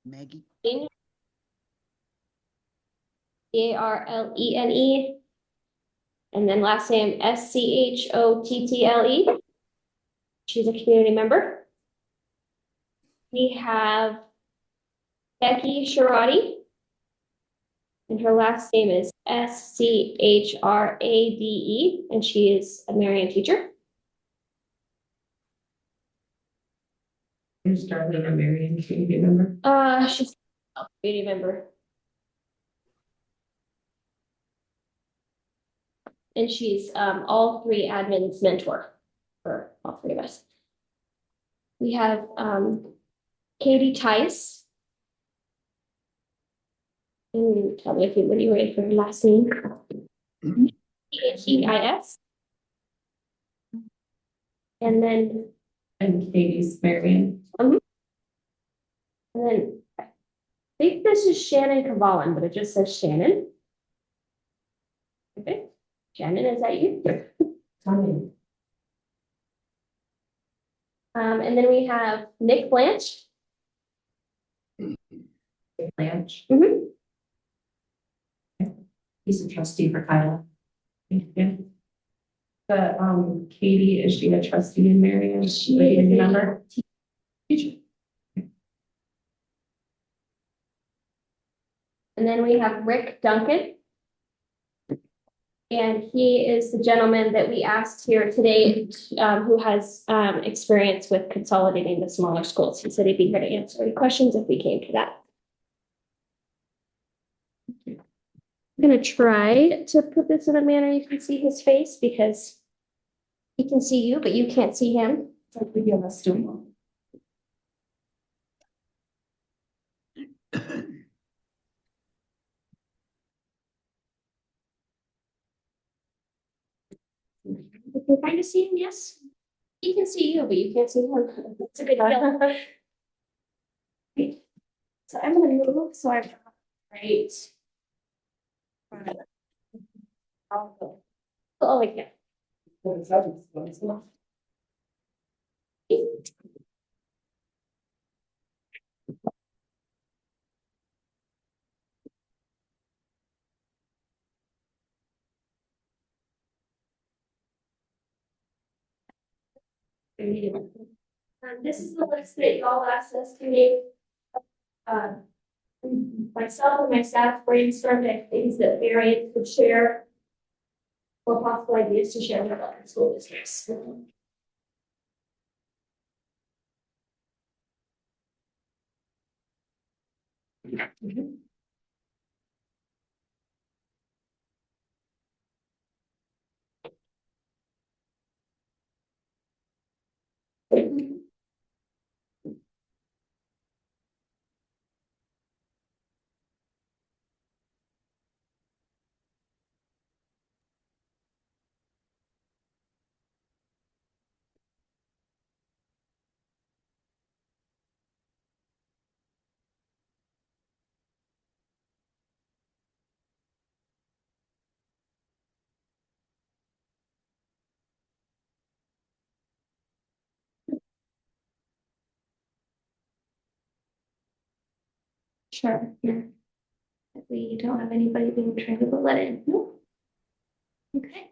Maggie. Arlene. And then last name Schottle. She's a community member. We have Becky Sharadi. And her last name is Schrade, and she is a Marian teacher. Who's started a Marian community member? She's a community member. And she's all three admins mentor for all three of us. We have Katie Tice. And tell me if you when you're ready for her last name. Theis. And then Katie's Marian. and then I think this is Shannon Cavallan, but it just says Shannon. Okay. Shannon, is that you? Tommy. And then we have Nick Blanche. Blanche. Mm-hmm. He's a trustee for Kyla. Yeah. But Katie, is she a trustee in Marian? She is a member. teacher. And then we have Rick Duncan. And he is the gentleman that we asked here today, who has experience with consolidating the smaller schools. He said he'd be here to answer any questions if we came to that. I'm going to try to put this in a manner you can see his face, because he can see you, but you can't see him. It's like we give us doing. You can kind of see him, yes? He can see you, but you can't see him. That's a good deal. Great. So I'm going to move, so I'm right. Oh, yeah. This is the list that y'all asked us to make. Myself and my staff brainstormed things that variants could share, or possible ideas to share with other school districts. Sure, yeah. If we don't have anybody being trained, we'll let in. Nope. Okay.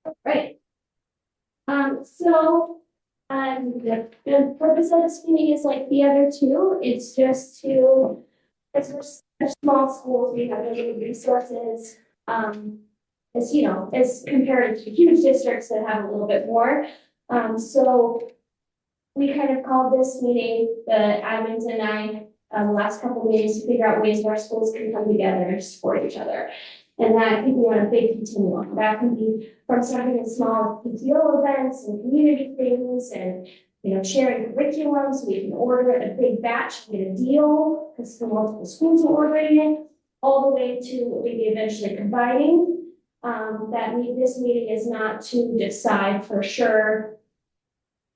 All right. The purpose of this meeting is like the other two. It's just to, as we're such small schools, we have limited resources. As you know, as compared to huge districts that have a little bit more. So we kind of called this meeting, the admins and I, the last couple of meetings, to figure out ways where schools can come together and support each other. And that I think we want a big continuum. That can be from starting in small PTO events and community things, and sharing curriculum so we can order it a big batch and get a deal because the multiple schools are ordering it, all the way to maybe eventually combining. This meeting is not to decide for sure,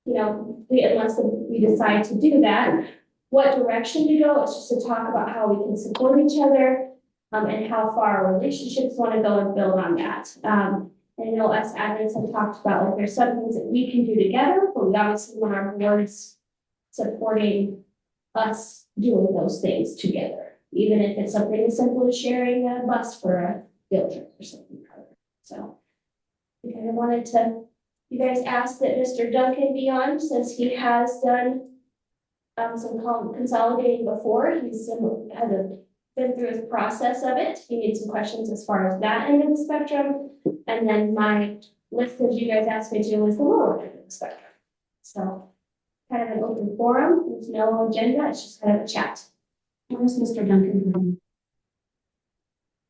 unless we decide to do that, what direction to go. It's just to talk about how we can support each other, and how far our relationships want to go and build on that. I know us admins have talked about, like, there's some things that we can do together, but we obviously want our boards supporting us doing those things together, even if it's something as simple as sharing a bus for a field trip or something. So I kind of wanted to, you guys asked that Mr. Duncan be on since he has done some consolidating before. Been through his process of it. He needs some questions as far as that end of the spectrum. And then my list that you guys asked me to was the lower end of the spectrum. So kind of an open forum, there's no agenda, it's just kind of a chat. Where's Mr. Duncan?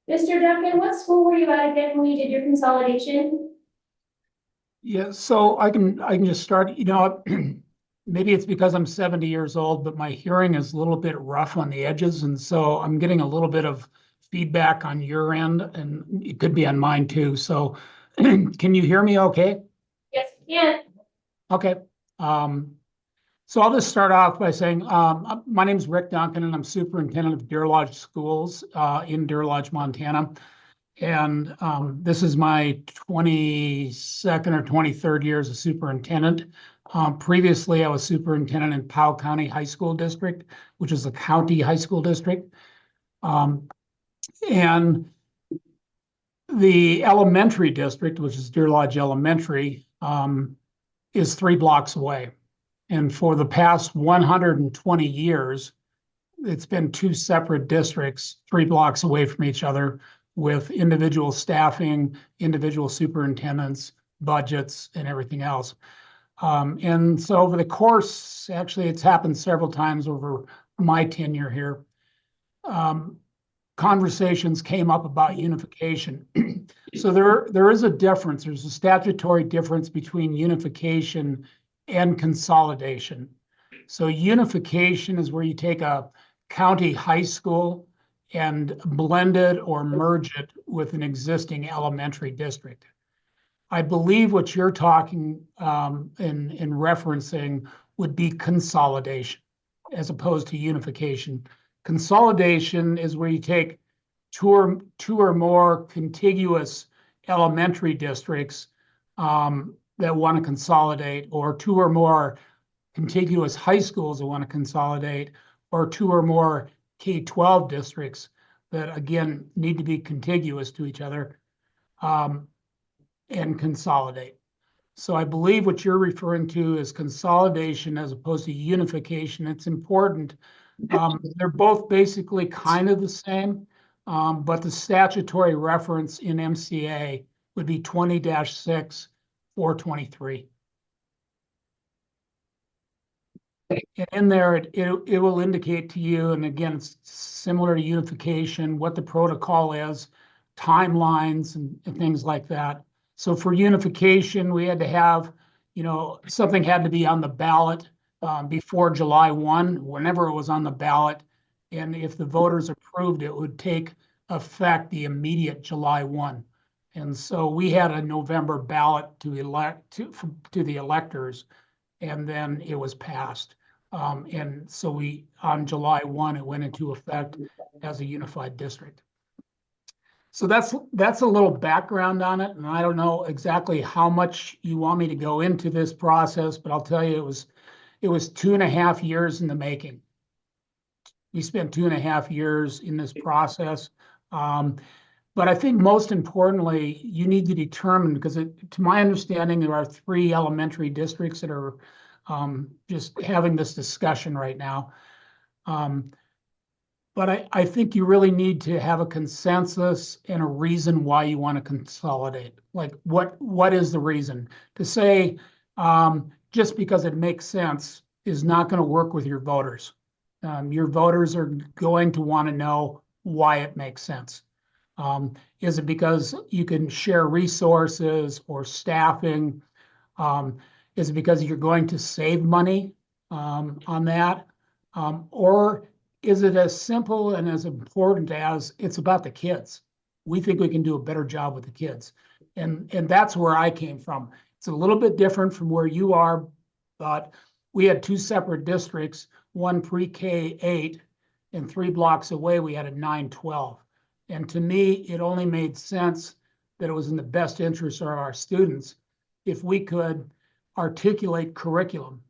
Mr. Duncan, what school were you at again when you did your consolidation? Yeah, so I can just start, maybe it's because I'm 70 years old, but my hearing is a little bit rough on the edges. And so I'm getting a little bit of feedback on your end, and it could be on mine too. So can you hear me okay? Yes, yeah. Okay. So I'll just start off by saying, my name is Rick Duncan, and I'm superintendent of Deer Lodge Schools in Deer Lodge, Montana. And this is my 22nd or 23rd year as a superintendent. Previously, I was superintendent in Powell County High School District, which is a county high school district. And the elementary district, which is Deer Lodge Elementary, is 3 blocks away. And for the past 120 years, it's been 2 separate districts, 3 blocks away from each other, with individual staffing, individual superintendents, budgets, and everything else. And so over the course, actually, it's happened several times over my tenure here. Conversations came up about unification. So there is a difference. There's a statutory difference between unification and consolidation. So unification is where you take a county high school and blend it or merge it with an existing elementary district. I believe what you're talking in referencing would be consolidation as opposed to unification. Consolidation is where you take two or more contiguous elementary districts that want to consolidate, or 2 or more contiguous high schools that want to consolidate, or 2 or more K-12 districts that, again, need to be contiguous to each other and consolidate. So I believe what you're referring to is consolidation as opposed to unification. It's important. They're both basically kind of the same, but the statutory reference in MCA would be 20-6 423. And in there, it will indicate to you, and again, it's similar to unification, what the protocol is, timelines, and things like that. So for unification, we had to have, something had to be on the ballot before July 1, whenever it was on the ballot. And if the voters approved, it would take effect the immediate July 1. And so we had a November ballot to elect to the electors, and then it was passed. And so on July 1, it went into effect as a unified district. So that's a little background on it. And I don't know exactly how much you want me to go into this process, but I'll tell you, it was 2.5 years in the making. We spent 2.5 years in this process. But I think most importantly, you need to determine, because to my understanding, there are 3 elementary districts that are just having this discussion right now. But I think you really need to have a consensus and a reason why you want to consolidate. Like, what is the reason? To say just because it makes sense is not going to work with your voters. Your voters are going to want to know why it makes sense. Is it because you can share resources or staffing? Is it because you're going to save money on that? Or is it as simple and as important as it's about the kids? We think we can do a better job with the kids. And that's where I came from. It's a little bit different from where you are, but we had 2 separate districts, one pre-K 8, and 3 blocks away, we had a 9-12. And to me, it only made sense that it was in the best interest of our students if we could articulate curriculum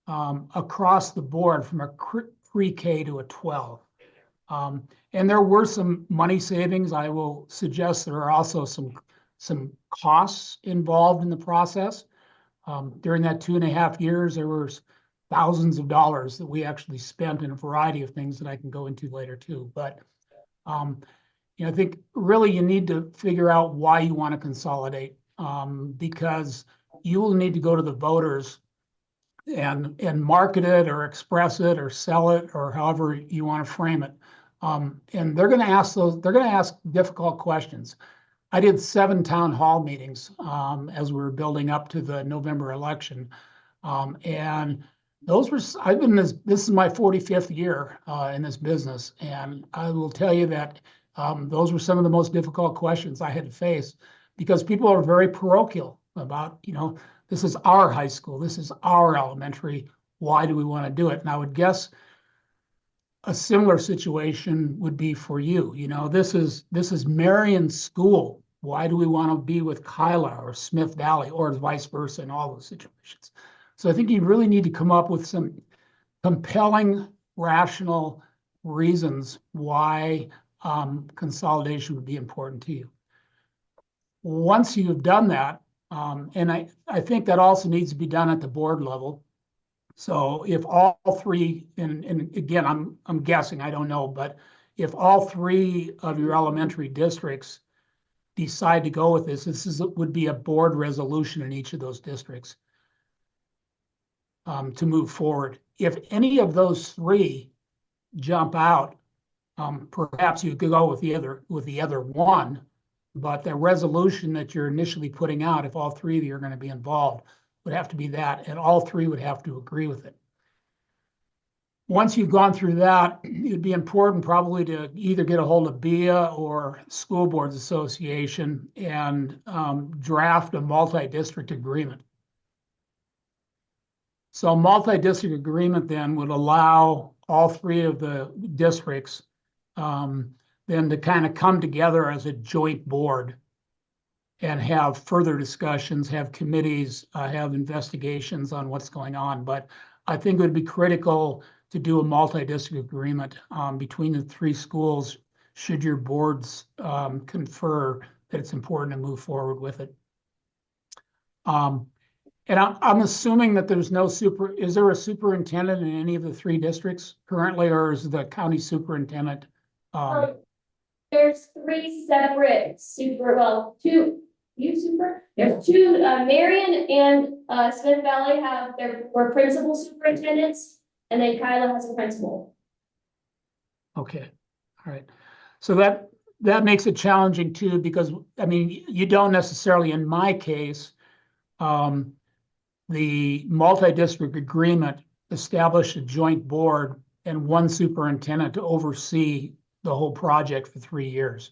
across the board from a pre-K to a 12. And there were some money savings. I will suggest there are also some costs involved in the process. During that 2.5 years, there were thousands of dollars that we actually spent in a variety of things that I can go into later too. But I think really you need to figure out why you want to consolidate, because you will need to go to the voters and market it or express it or sell it or however you want to frame it. And they're going to ask difficult questions. I did 7 town hall meetings as we were building up to the November election. And this is my 45th year in this business. And I will tell you that those were some of the most difficult questions I had to face, because people are very parochial about, this is our high school, this is our elementary, why do we want to do it? And I would guess a similar situation would be for you. This is Marion School. Why do we want to be with Kyla or Smith Valley or vice versa in all those situations? So I think you really need to come up with some compelling, rational reasons why consolidation would be important to you. Once you've done that, and I think that also needs to be done at the board level. So if all three, and again, I'm guessing, I don't know, but if all 3 of your elementary districts decide to go with this would be a board resolution in each of those districts to move forward. If any of those 3 jump out, perhaps you could go with the other one, but the resolution that you're initially putting out, if all 3 of you are going to be involved, would have to be that, and all 3 would have to agree with it. Once you've gone through that, it'd be important probably to either get a hold of BIA or School Boards Association and draft a multi-district agreement. So a multi-district agreement then would allow all 3 of the districts then to kind of come together as a joint board and have further discussions, have committees, have investigations on what's going on. But I think it would be critical to do a multi-district agreement between the 3 schools should your boards confer that it's important to move forward with it. And I'm assuming that there's is there a superintendent in any of the 3 districts currently, or is the county superintendent? There's 3 separate there's 2, Marion and Smith Valley were principal superintendents, and then Kyla has a principal. Okay, all right. So that makes it challenging too, because I mean, you don't necessarily, in my case, the multi-district agreement established a joint board and 1 superintendent to oversee the whole project for 3 years.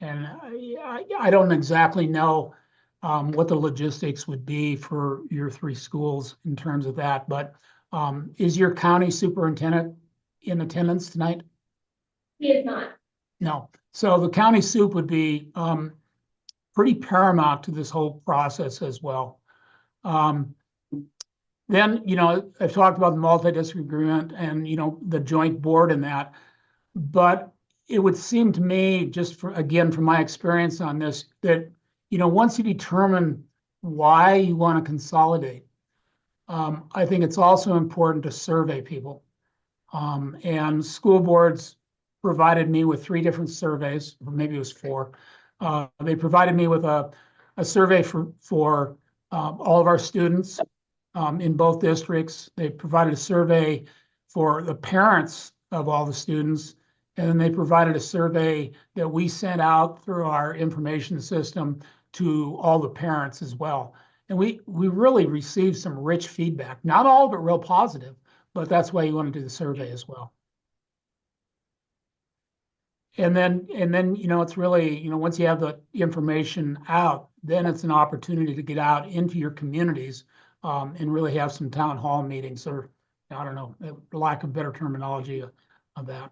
And I don't exactly know what the logistics would be for your 3 schools in terms of that, but is your county superintendent in attendance tonight? He is not. No. So the county soup would be pretty paramount to this whole process as well. Then, I've talked about the multi-district agreement and, the joint board and that, but it would seem to me, just from my experience on this, that, once you determine why you want to consolidate, I think it's also important to survey people. And school boards provided me with 3 different surveys, or maybe it was 4. They provided me with a survey for all of our students in both districts. They provided a survey for the parents of all the students. And then they provided a survey that we sent out through our information system to all the parents as well. And we really received some rich feedback, not all of it real positive, but that's why you want to do the survey as well. And then, it's really, once you have the information out, then it's an opportunity to get out into your communities and really have some town hall meetings, or I don't know, lack of better terminology of that.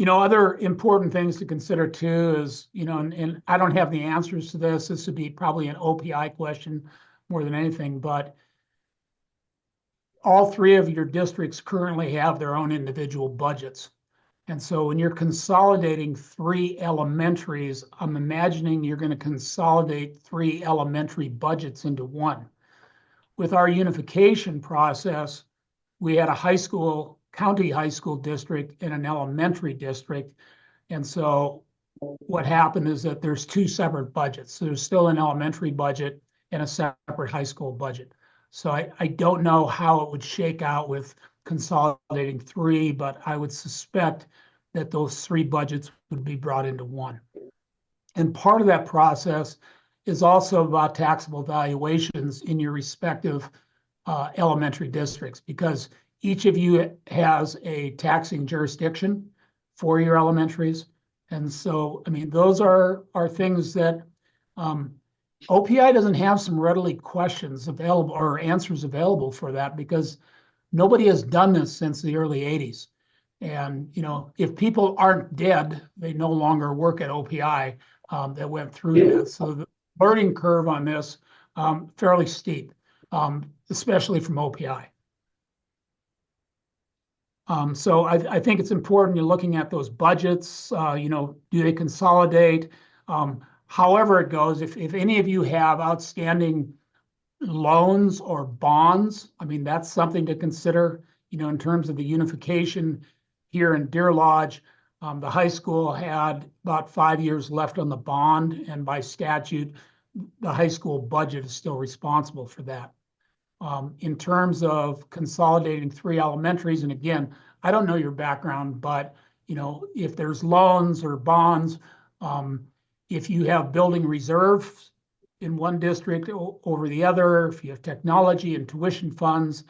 Other important things to consider too is, and I don't have the answers to this. This would be probably an OPI question more than anything, but all three of your districts currently have their own individual budgets. And so when you're consolidating three elementaries, I'm imagining you're going to consolidate three elementary budgets into one. With our unification process, we had a high school, county high school district and an elementary district. And so what happened is that there's two separate budgets. So there's still an elementary budget and a separate high school budget. So I don't know how it would shake out with consolidating three, but I would suspect that those three budgets would be brought into one. And part of that process is also about taxable valuations in your respective elementary districts, because each of you has a taxing jurisdiction for your elementaries. And so, I mean, those are things that OPI doesn't have some readily questions available or answers available for that, because nobody has done this since the early 80s. And, you know, if people aren't dead, they no longer work at OPI that went through that. So the learning curve on this, fairly steep, especially from OPI. So I think it's important you're looking at those budgets, you know, do they consolidate? However it goes, if any of you have outstanding loans or bonds, I mean, that's something to consider, you know, in terms of the unification here in Deer Lodge. The high school had about 5 years left on the bond, and by statute, the high school budget is still responsible for that. In terms of consolidating three elementaries, and again, I don't know your background, but you know, if there's loans or bonds, if you have building reserves in one district over the other, if you have technology and tuition funds,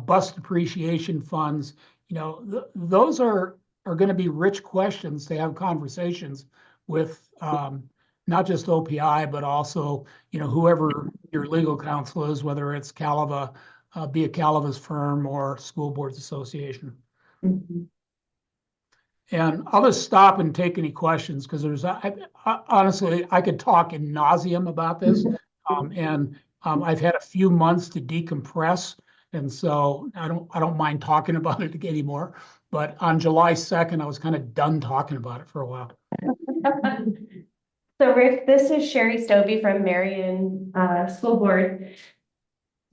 bus depreciation funds, you know, those are going to be rich questions to have conversations with not just OPI, but also, you know, whoever your legal counsel is, whether it's Calava, be a Calava's firm or School Boards Association. Mm-hmm. And I'll just stop and take any questions, because there's, honestly, I could talk in nauseam about this. I've had a few months to decompress. And so I don't mind talking about it anymore. But on July 2nd, I was kind of done talking about it for a while. So Rick, this is Sherry Stovey from Marion School Board.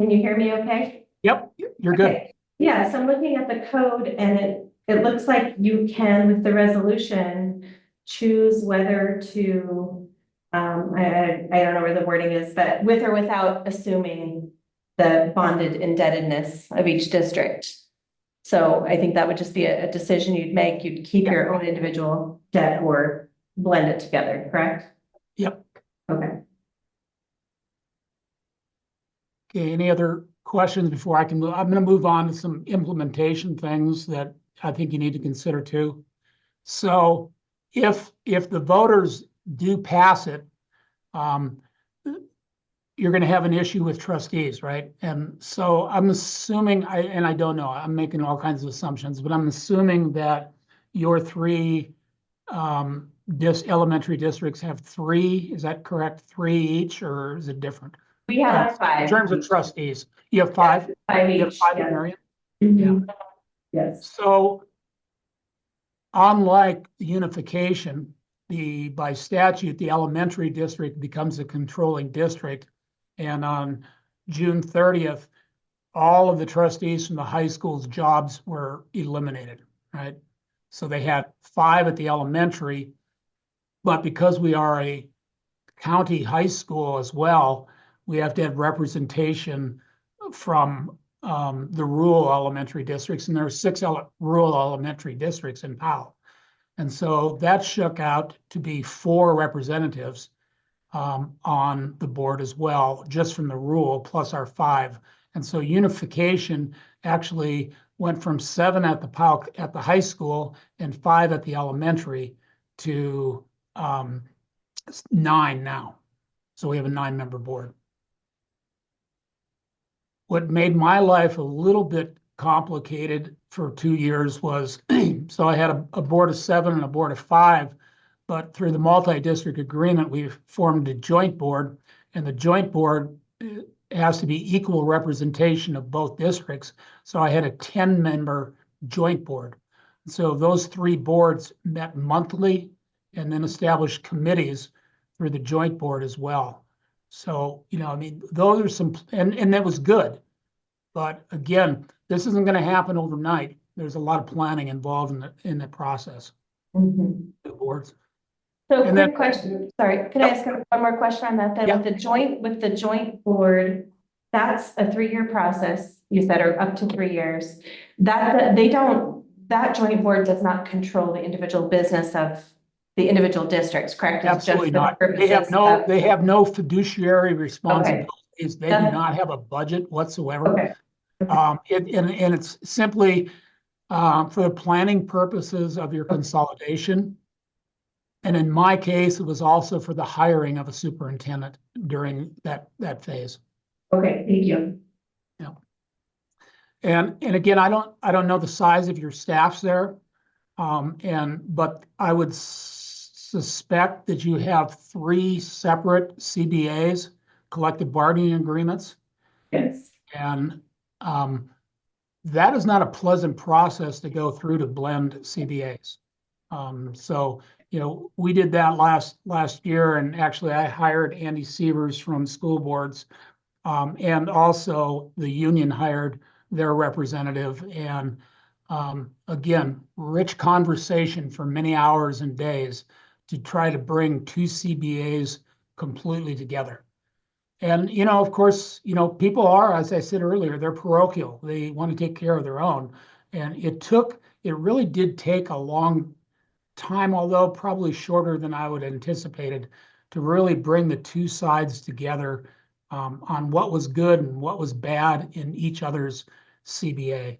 Can you hear me okay? Yep, you're good. Okay. Yeah, so I'm looking at the code, and it looks like you can, with the resolution, choose whether to, I don't know where the wording is, but with or without assuming the bonded indebtedness of each district. So I think that would just be a decision you'd make. You'd keep your own individual debt or blend it together, correct? Yep. Okay. Okay, any other questions before I can move? I'm going to move on to some implementation things that I think you need to consider too. So if the voters do pass it, you're going to have an issue with trustees, right? And so I'm assuming, and I don't know, I'm making all kinds of assumptions, but I'm assuming that your three elementary districts have three. Is that correct? Three each, or is it different? We have five. In terms of trustees, you have five? Five You have each. five, Yeah. Marion? Mhm. Yes. So unlike the unification, by statute, the elementary district becomes a controlling district. And on June 30th, all of the trustees from the high school's jobs were eliminated, right? So they had 5 at the elementary, but because we are a county high school as well, we have to have representation from the rural elementary districts, and there are 6 rural elementary districts in Powell. And so that shook out to be 4 representatives on the board as well, just from the rural plus our 5. And so unification actually went from 7 at the high school and 5 at the elementary to 9 now. So we have a 9-member board. What made my life a little bit complicated for 2 years was, so I had a board of 7 and a board of 5, but through the multi-district agreement, we've formed a joint board, and the joint board has to be equal representation of both districts. So I had a 10-member joint board. So those three boards met monthly and then established committees through the joint board as well. So, you know, I mean, those are some, and that was good. But again, this isn't going to happen overnight. There's a lot of planning involved in the process. Mhm. The boards. So And then- quick question, sorry, can I ask one more question on that then? Yeah. With the joint board, that's a 3-year process, you said, or up to 3 years. That joint board does not control the individual business of the individual districts, correct? It's just Absolutely for the not. purposes of- They have no fiduciary responsibilities. They do That's- not have a budget whatsoever. Okay, And it's simply for the planning purposes of your consolidation. And in my case, it was also for the hiring of a superintendent during that phase. okay, thank you. And again, I don't know the size of your staffs there. But I would suspect that you have 3 separate CBAs, collective bargaining agreements. Yes. And that is not a pleasant process to go through to blend CBAs. So, you know, we did that last year, and actually I hired Andy Sievers from school boards. And also the union hired their representative, and again, rich conversation for many hours and days to try to bring 2 CBAs completely together. And, you know, of course, you know, people are, as I said earlier, they're parochial. They want to take care of their own. And it really did take a long time, although probably shorter than I would have anticipated, to really bring the 2 sides together on what was good and what was bad in each other's CBA.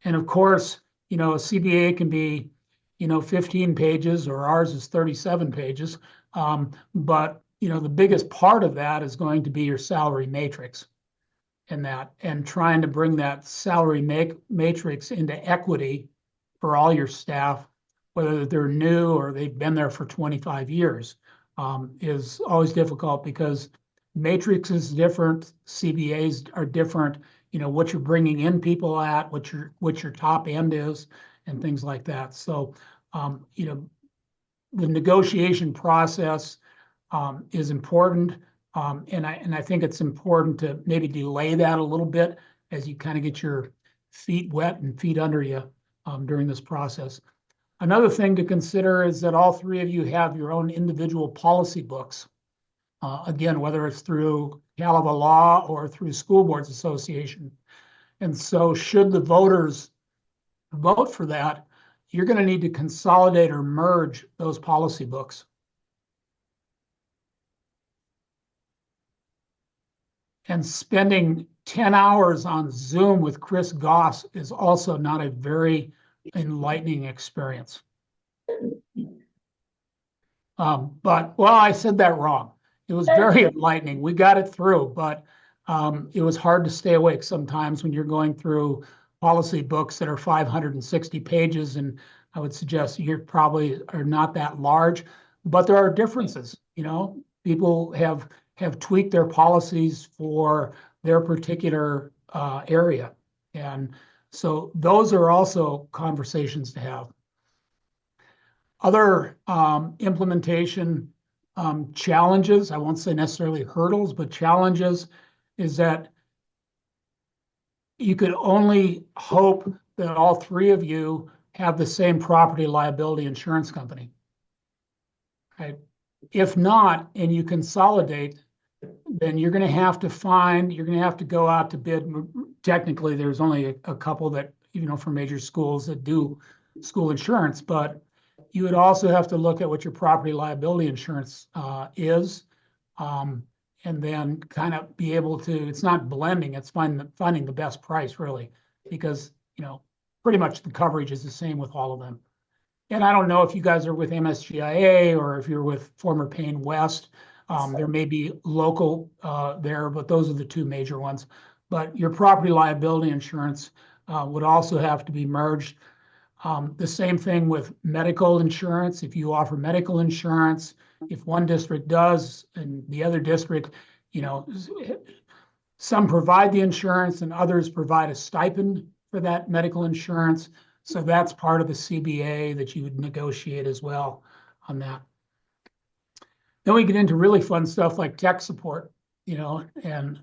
And of course, you know, a CBA can be, you know, 15 pages, or ours is 37 pages. But, you know, the biggest part of that is going to be your salary matrix and trying to bring that salary matrix into equity for all your staff, whether they're new or they've been there for 25 years, is always difficult because matrix is different, CBAs are different, you know, what you're bringing in people at, what your top end is, and things like that. So, you know, the negotiation process is important. And I think it's important to maybe delay that a little bit as you kind of get your feet wet and feet under you during this process. Another thing to consider is that all 3 of you have your own individual policy books. Again, whether it's through Calava Law or through School Boards Association. And so should the voters vote for that, you're going to need to consolidate or merge those policy books. And spending 10 hours on Zoom with Chris Goss is also not a very enlightening experience. But, well, I said that wrong. It was very enlightening. We got it through, but it was hard to stay awake sometimes when you're going through policy books that are 560 pages. And I would suggest you probably are not that large, but there are differences. You know, people have tweaked their policies for their particular area. And so those are also conversations to have. Other implementation challenges, I won't say necessarily hurdles, but challenges, is that you could only hope that all 3 of you have the same property liability insurance company. Right? If not, and you consolidate, then you're going to have to go out to bid. Technically, there's only a couple that, you know, for major schools that do school insurance, but you would also have to look at what your property liability insurance is, and then kind of be able to, it's not blending, it's finding the best price really, because, you know, pretty much the coverage is the same with all of them. And I don't know if you guys are with MSGIA or if you're with former Payne West. There may be local there, but those are the 2 major ones. But your property liability insurance would also have to be merged. The same thing with medical insurance. If you offer medical insurance, if one district does and the other district, you know, some provide the insurance and others provide a stipend for that medical insurance. So that's part of the CBA that you would negotiate as well on that. Then we get into really fun stuff like tech support, and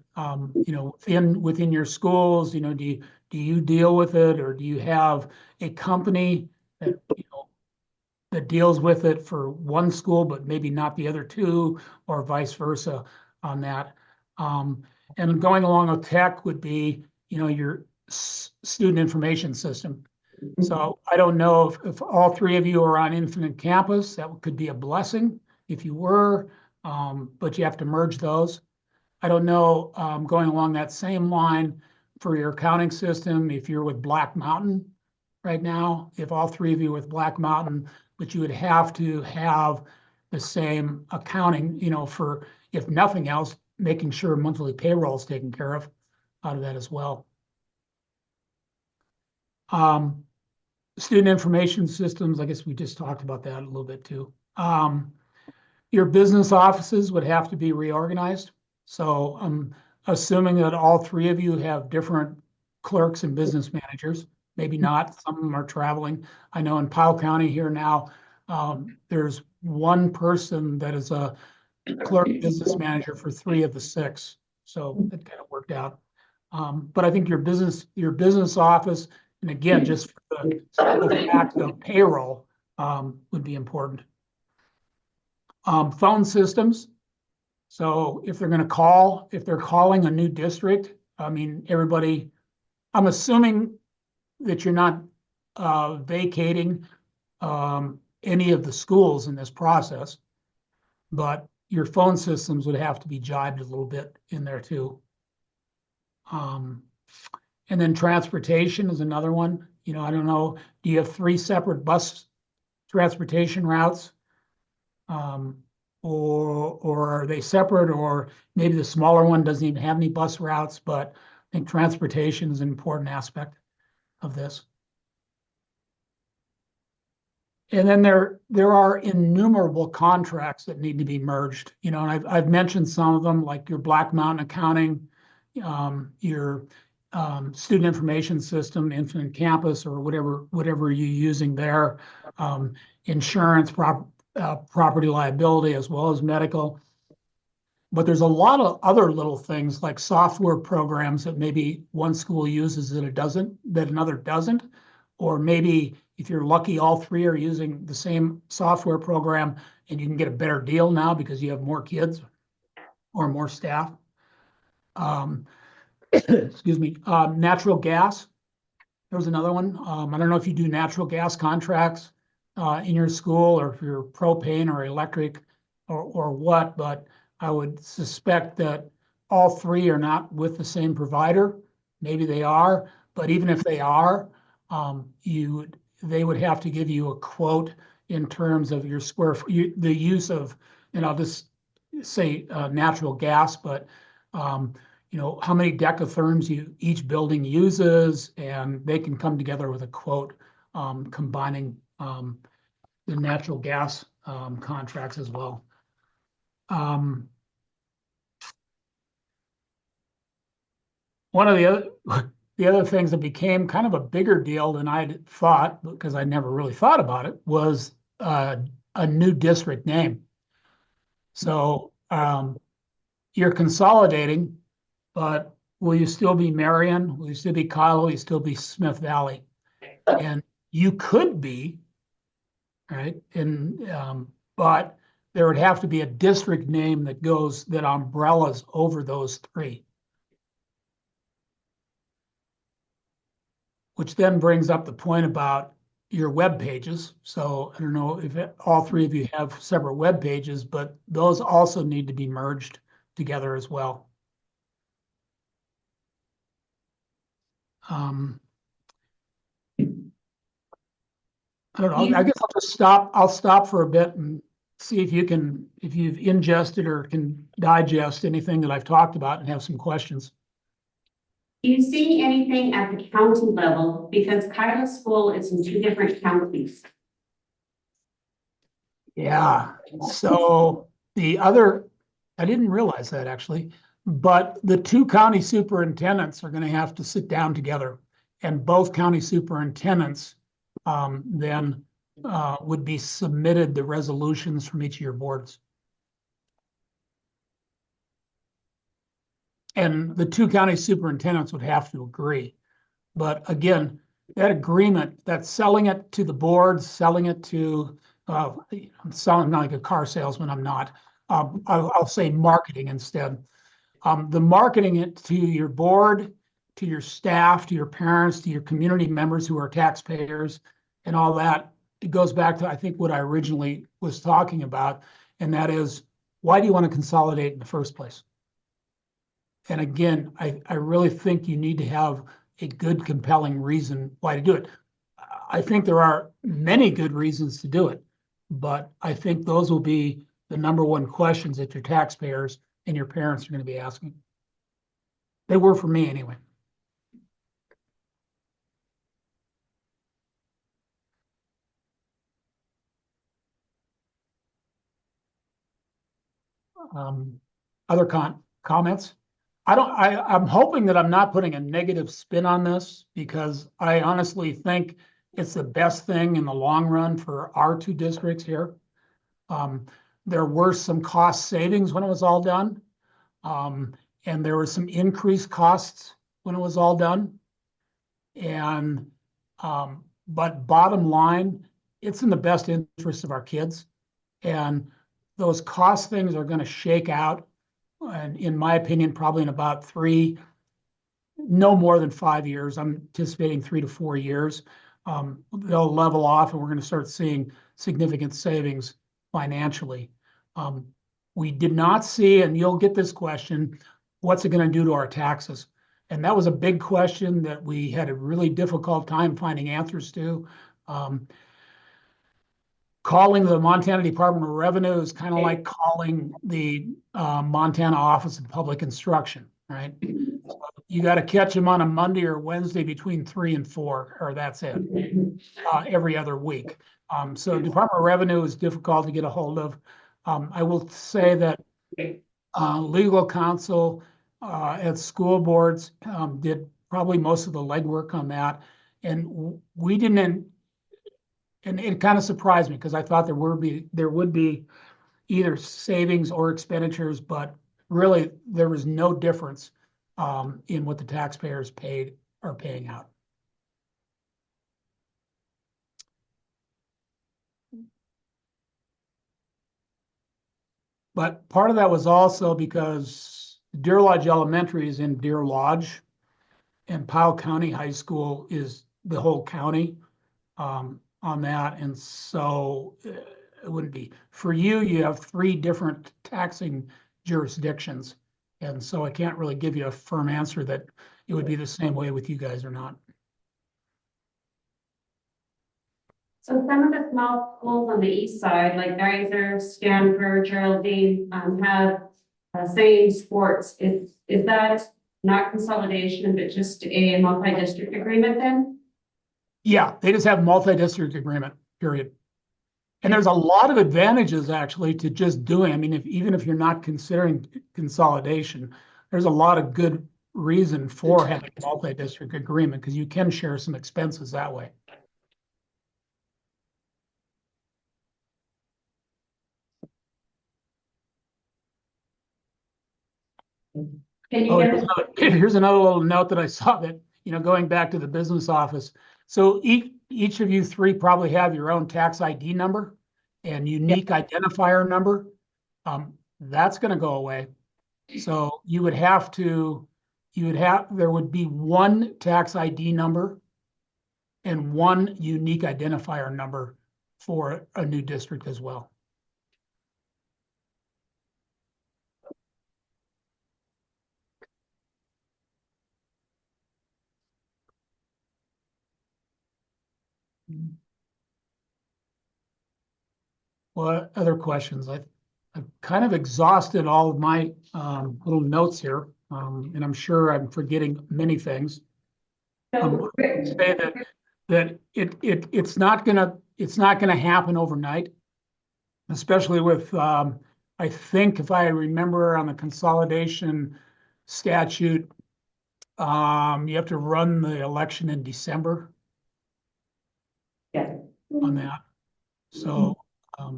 within your schools, do you deal with it, or do you have a company that that deals with it for one school but maybe not the other two, or vice versa on that. And going along with tech would be your student information system. So I don't know if all three of you are on Infinite Campus. That could be a blessing if you were, but you have to merge those. I don't know, going along that same line for your accounting system, if you're with Black Mountain right now, if all three of you are with Black Mountain, but you would have to have the same accounting, for, if nothing else, making sure monthly payroll is taken care of out of that as well. Student information systems, I guess we just talked about that a little bit too. Your business offices would have to be reorganized. So I'm assuming that all three of you have different clerks and business managers. Maybe not, some of them are traveling. I know in Powell County here now, there's one person that is a clerk business manager for 3 of the 6. So it kind of worked out. But I think your business office, and again, just for the simple fact of payroll, would be important. Phone systems. So if they're going to call, if they're calling a new district, I mean, everybody, I'm assuming that you're not vacating any of the schools in this process, but your phone systems would have to be jibed a little bit in there too. And then transportation is another one. I don't know, do you have 3 separate bus transportation routes? Or are they separate, or maybe the smaller one doesn't even have any bus routes, but I think transportation is an important aspect of this. And then there are innumerable contracts that need to be merged, and I've mentioned some of them, like your Black Mountain accounting, your student information system, Infinite Campus, or whatever you're using there, insurance, property liability, as well as medical. But there's a lot of other little things like software programs that maybe one school uses that another doesn't, or maybe if you're lucky, all 3 are using the same software program and you can get a better deal now because you have more kids or more staff. Excuse me, natural gas. There was another one. I don't know if you do natural gas contracts in your school, or if you're propane or electric or what, but I would suspect that all 3 are not with the same provider. Maybe they are, but even if they are, they would have to give you a quote in terms of your the use of, and I'll just say natural gas, but how many decatherms each building uses, and they can come together with a quote combining the natural gas contracts as well. One of the other things that became kind of a bigger deal than I'd thought, because I never really thought about it, was a new district name. So you're consolidating, but will you still be Marion? Will you still be Kyle? Will you still be Smith Valley? And you could be, right? But there would have to be a district name that umbrellas over those 3. Which then brings up the point about your web pages. So I don't know if all 3 of you have separate web pages, but those also need to be merged together as well. I don't know. I guess I'll just stop. I'll stop for a bit and see if you've ingested or can digest anything that I've talked about and have some questions. Do you see anything at the county level? Because Kyla School is in 2 different counties. Yeah. So I didn't realize that actually. But the two county superintendents are gonna have to sit down together. And both county superintendents then would be submitted the resolutions from each of your boards. And the two county superintendents would have to agree. But again, that agreement, that's selling it to the board, selling it to, I'm selling like a car salesman, I'm not. I'll say marketing instead. The marketing it to your board, to your staff, to your parents, to your community members who are taxpayers and all that, it goes back to, I think, what I originally was talking about, and that is, why do you want to consolidate in the first place? And again, I really think you need to have a good, compelling reason why to do it. I think there are many good reasons to do it, but I think those will be the number one questions that your taxpayers and your parents are going to be asking. They were for me anyway. Other comments? I'm hoping that I'm not putting a negative spin on this, because I honestly think it's the best thing in the long run for our two districts here. There were some cost savings when it was all done. And there were some increased costs when it was all done. And, but bottom line, it's in the best interest of our kids. And those cost things are going to shake out. And in my opinion, probably in about no more than 5 years. I'm anticipating 3 to 4 years. They'll level off and we're going to start seeing significant savings financially. We did not see, and you'll get this question, what's it going to do to our taxes? And that was a big question that we had a really difficult time finding answers to. Calling the Montana Department of Revenue is kind of like calling the Montana Office of Public Instruction, right? You got to catch them on a Monday or Wednesday between 3 and 4, or that's it, every other week. So Department of Revenue is difficult to get a hold of. I will say that legal counsel at school boards did probably most of the legwork on that. And we didn't, and it kind of surprised me because I thought there would be either savings or expenditures, but really there was no difference in what the taxpayers are paying out. But part of that was also because Deer Lodge Elementary is in Deer Lodge, and Powell County High School is the whole county on that. And so it wouldn't be. For you, you have 3 different taxing jurisdictions. And so I can't really give you a firm answer that it would be the same way with you guys or not. So some of the small schools on the east side, like Geyser, Stanford, Geraldine, have same sports. Is that not consolidation, but just a multi-district agreement then? Yeah, they just have multi-district agreement, period. And there's a lot of advantages actually to just doing. I mean, even if you're not considering consolidation, there's a lot of good reason for having a multi-district agreement because you can share some expenses that way. Can you give us Here's another little note that I saw that, going back to the business office. So each of you 3 probably have your own tax ID number and unique identifier number. That's going to go away. So there would be 1 tax ID number and 1 unique identifier number for a new district as well. What other questions? I've kind of exhausted all of my little notes here, and I'm sure I'm forgetting many things. Say that it's not gonna happen overnight, especially with I think if I remember on the consolidation, statute, you have to run the election in December Yeah. on that. So,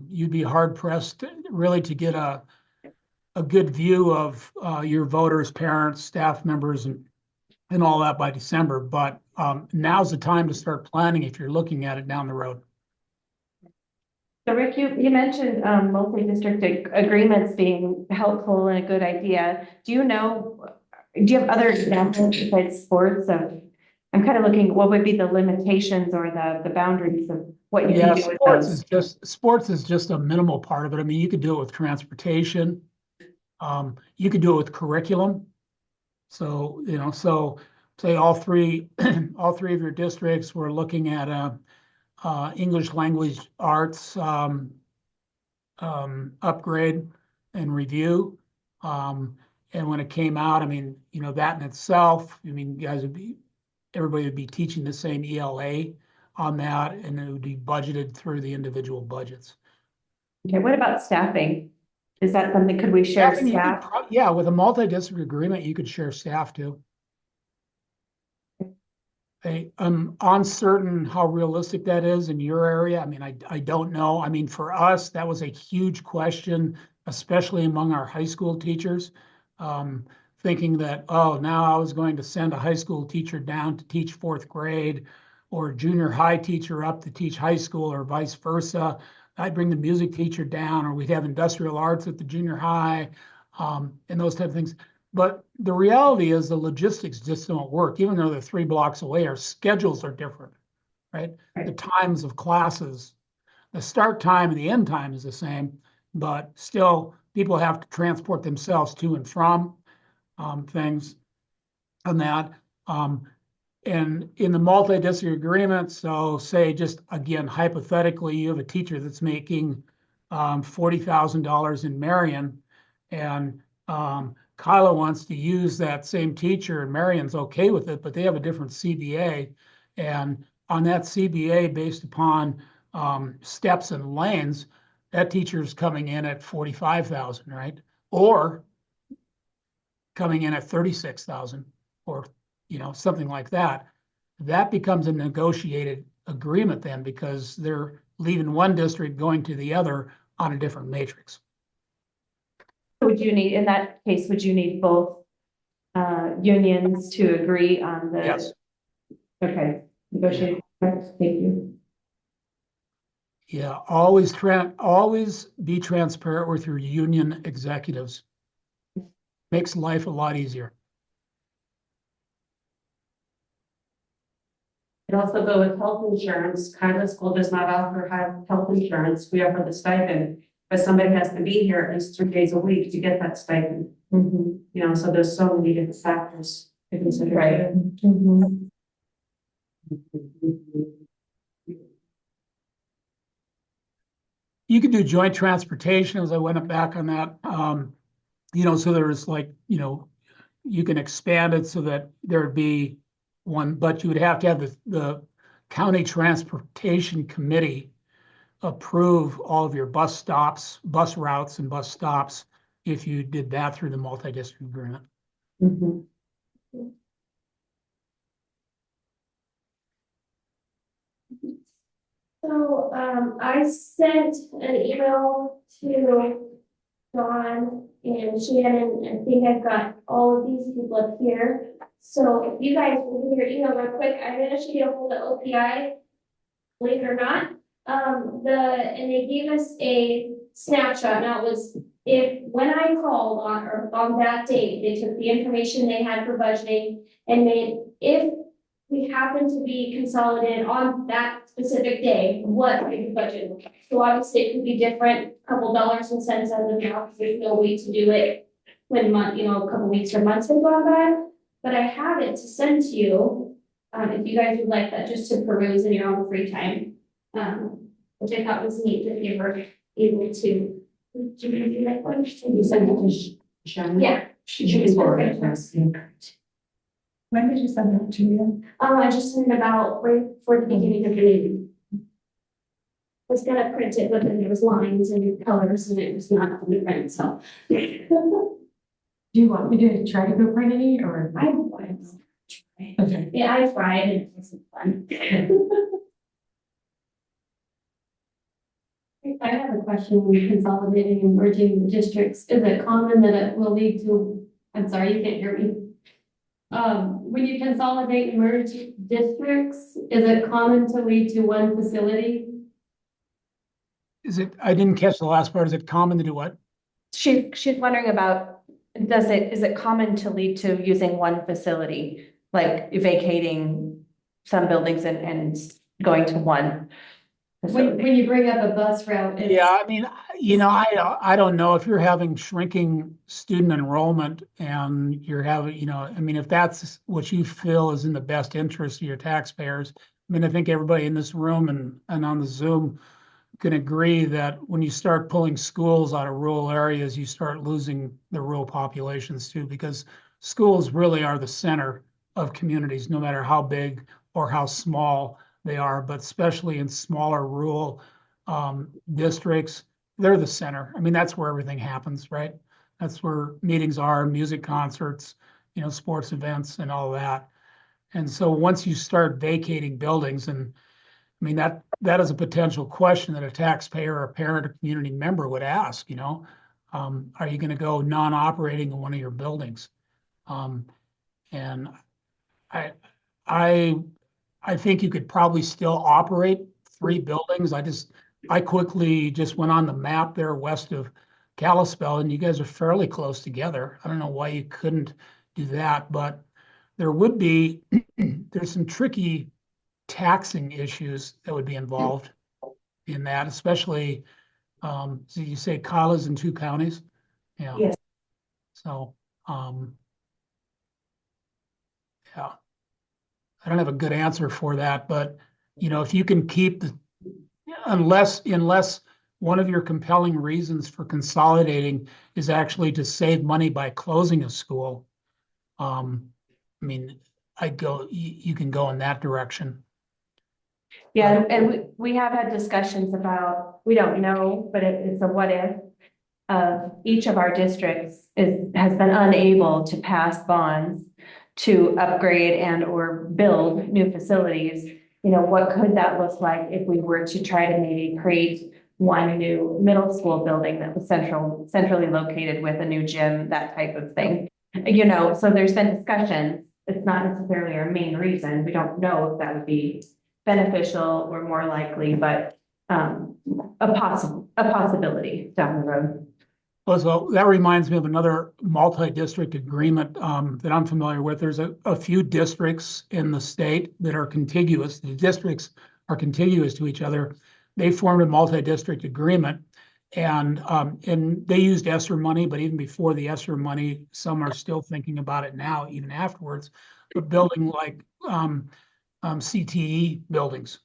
you'd be hard pressed really to get a good view of, your voters, parents, staff members and all that by December. But, now's the time to start planning if you're looking at it down the road. So Rick, you mentioned multi-district agreements being helpful and a good idea. Do you have other examples besides sports of, I'm kind of looking, what would be the limitations or the boundaries of what you Yeah, can do with sports those? is sports is just a minimal part of it. I mean, you could do it with transportation. You could do it with curriculum. So, so say all three of your districts were looking at English language arts upgrade and review. And when it came out, I mean, that in itself, I mean, everybody would be teaching the same ELA on that, and it would be budgeted through the individual budgets. Okay, what about staffing? Is that something, could we share Staffing, you could staff? yeah, with a multi-district agreement, you could share staff too. I'm uncertain how realistic that is in your area. I mean, I don't know. I mean, for us, that was a huge question, especially among our high school teachers. Thinking that, oh, now I was going to send a high school teacher down to teach fourth grade, or junior high teacher up to teach high school, or vice versa. I'd bring the music teacher down, or we'd have industrial arts at the junior high, and those type of things. But the reality is the logistics just don't work. Even though they're 3 blocks away, our schedules are different, right? The times of classes, the start time and the end time is the same, but still people have to transport themselves to and from things on that. And in the multi-district agreement, so say just again, hypothetically, you have a teacher that's making $40,000 in Marion, and Kyla wants to use that same teacher, and Marion's okay with it, but they have a different CBA. And on that CBA, based upon steps and lanes, that teacher's coming in at 45,000, right? Or coming in at 36,000, or something like that. That becomes a negotiated agreement then, because they're leaving one district, going to the other on a different matrix. Would you need, in that case, would you need both unions to agree on the? Yes. Okay, negotiated, thank you. Yeah, always be transparent with your union executives. Makes life a lot easier. It also go with health insurance. Kyla School does not offer health insurance. We offer the stipend, but somebody has to be here at least 3 days a week to get that stipend. So there's so many different factors to consider. Right. You could do joint transportation, as I went back on that. So there's you can expand it so that there'd be one, but you would have to have the county transportation committee approve all of your bus routes and bus stops if you did that through the multi-district agreement. So, I sent an email to Dawn and Shannon. I think I've got all of these people up here. So if you guys will do your email real quick, I managed to get a hold of OPI, believe it or not. And they gave us a snapshot. Now it was, when I called on that date, they took the information they had for budgeting and made, if we happen to be consolidated on that specific day, what would the budget look like? So obviously it could be different, a couple dollars and cents as of now, because there's no way to do it when a couple weeks or months have gone by. But I have it to send to you, if you guys would like that, just to peruse in your own free time. Which I thought was neat that they were able to. Do you like one? You send it to Shannon? Yeah. She can forward it to us. When did you send that to me? I just sent it about right for the beginning of the meeting. Was gonna print it, but then there was lines and colors and it was not on the print, so. Do you want me to try to go print any or? I would. Okay. Yeah, I tried and it wasn't fun. I have a question when consolidating and merging the districts. Is it common that it will lead to, I'm sorry, you can't hear me. When you consolidate and merge districts, is it common to lead to one facility? I didn't catch the last part. Is it common to do what? She's wondering about, is it common to lead to using one facility, like vacating some buildings and going to one facility? When you bring up a bus route, it's. Yeah, I mean, I don't know if you're having shrinking student enrollment and you're having, I mean, if that's what you feel is in the best interest of your taxpayers. I mean, I think everybody in this room and on the Zoom can agree that when you start pulling schools out of rural areas, you start losing the rural populations too, because schools really are the center of communities, no matter how big or how small they are, but especially in smaller rural districts, they're the center. I mean, that's where everything happens, right? That's where meetings are, music concerts, sports events and all that. And so once you start vacating buildings, and I mean, that is a potential question that a taxpayer or a parent or community member would ask, are you going to go non-operating in one of your buildings? And I, I, I think you could probably still operate 3 buildings. I quickly just went on the map there west of Kalispell, and you guys are fairly close together. I don't know why you couldn't do that, but there would be, there's some tricky taxing issues that would be involved in that, especially, so you say Kyle is in 2 counties? Yeah. Yes. So, yeah. I don't have a good answer for that, but, if you can keep unless one of your compelling reasons for consolidating is actually to save money by closing a school, I mean, you can go in that direction. Yeah, and we have had discussions about, we don't know, but it's a what if. Each of our districts has been unable to pass bonds to upgrade and or build new facilities. What could that look like if we were to try to maybe create one new middle school building that was centrally located with a new gym, that type of thing. So there's been discussions. It's not necessarily our main reason. We don't know if that would be beneficial or more likely, but a possibility down the road. Well, so that reminds me of another multi-district agreement that I'm familiar with. There's a few districts in the state that are contiguous. The districts are contiguous to each other. They formed a multi-district agreement, and they used ESSER money, but even before the ESSER money, some are still thinking about it now, even afterwards. But building like CTE buildings,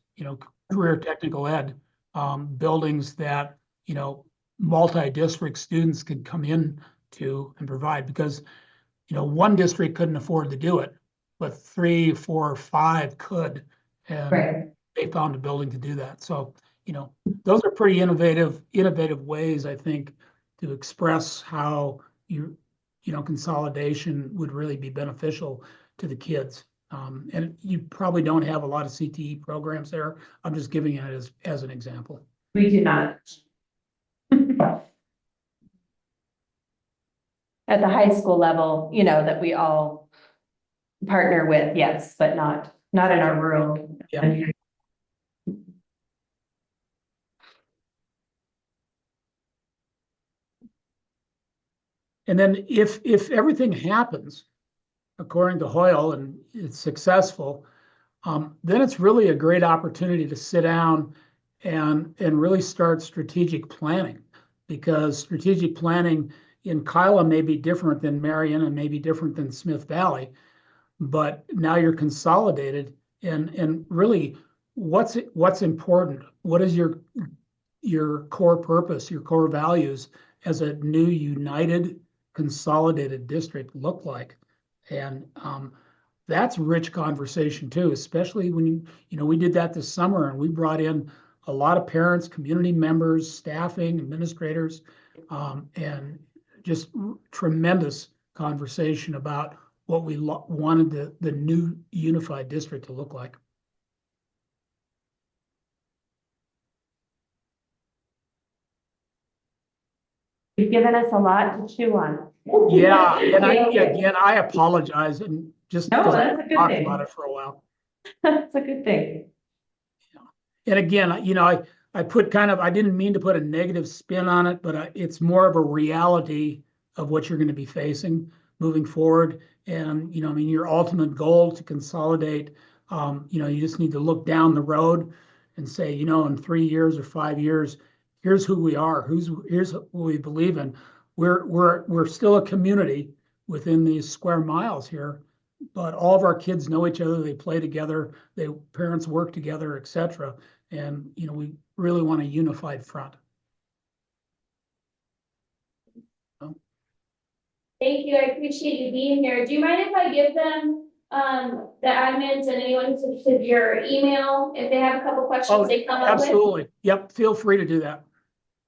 career technical ed buildings that, multi-district students could come in to and provide, because, one district couldn't afford to do it, but 3, 4, 5 could. And Right. they found a building to do that. So, those are pretty innovative ways, I think, to express how consolidation would really be beneficial to the kids. And you probably don't have a lot of CTE programs there. I'm just giving it as an example. We do not. At the high school level, that we all partner with, yes, but not in our rural. Yeah. And then if everything happens according to Hoyle and it's successful, then it's really a great opportunity to sit down and really start strategic planning, because strategic planning in Kyla may be different than Marion and may be different than Smith Valley, but now you're consolidated, and really what's important? What is your core purpose, your core values as a new united consolidated district look like? And that's rich conversation too, especially when we did that this summer, and we brought in a lot of parents, community members, staffing, administrators, and just tremendous conversation about what we wanted the new unified district to look like. You've given us a lot to chew on. Yeah, and I apologize, and just No, because that's a I good talked thing. about it for a while. That's a good thing. And again, you know, I put kind of, I didn't mean to put a negative spin on it, but it's more of a reality of what you're going to be facing moving forward. And, you know, I mean, your ultimate goal to consolidate, you know, you just need to look down the road and say, you know, in 3 years or 5 years, here's who we are, here's what we believe in. We're still a community within these square miles here, but all of our kids know each other, they play together, their parents work together, etc. And, you know, we really want a unified front. Thank you, I appreciate you being here. Do you mind if I give them, the admins and anyone to your email, if they have a couple questions they come up with? Absolutely. Yep, feel free to do that.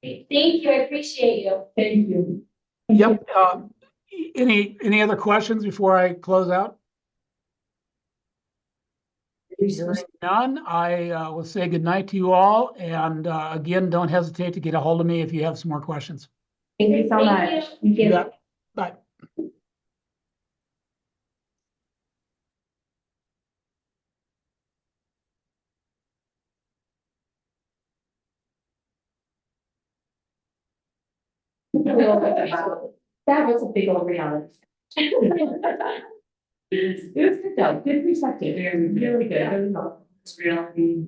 Thank you, I appreciate you. Thank you. Yep. Any other questions before I close out? Hearing none, I will say goodnight to you all. And again, don't hesitate to get a hold of me if you have some more questions. Thank you so Thank much. you. You bet. Bye. That was a big old reality. It was good though, good perspective, really good, really helpful. It's reality.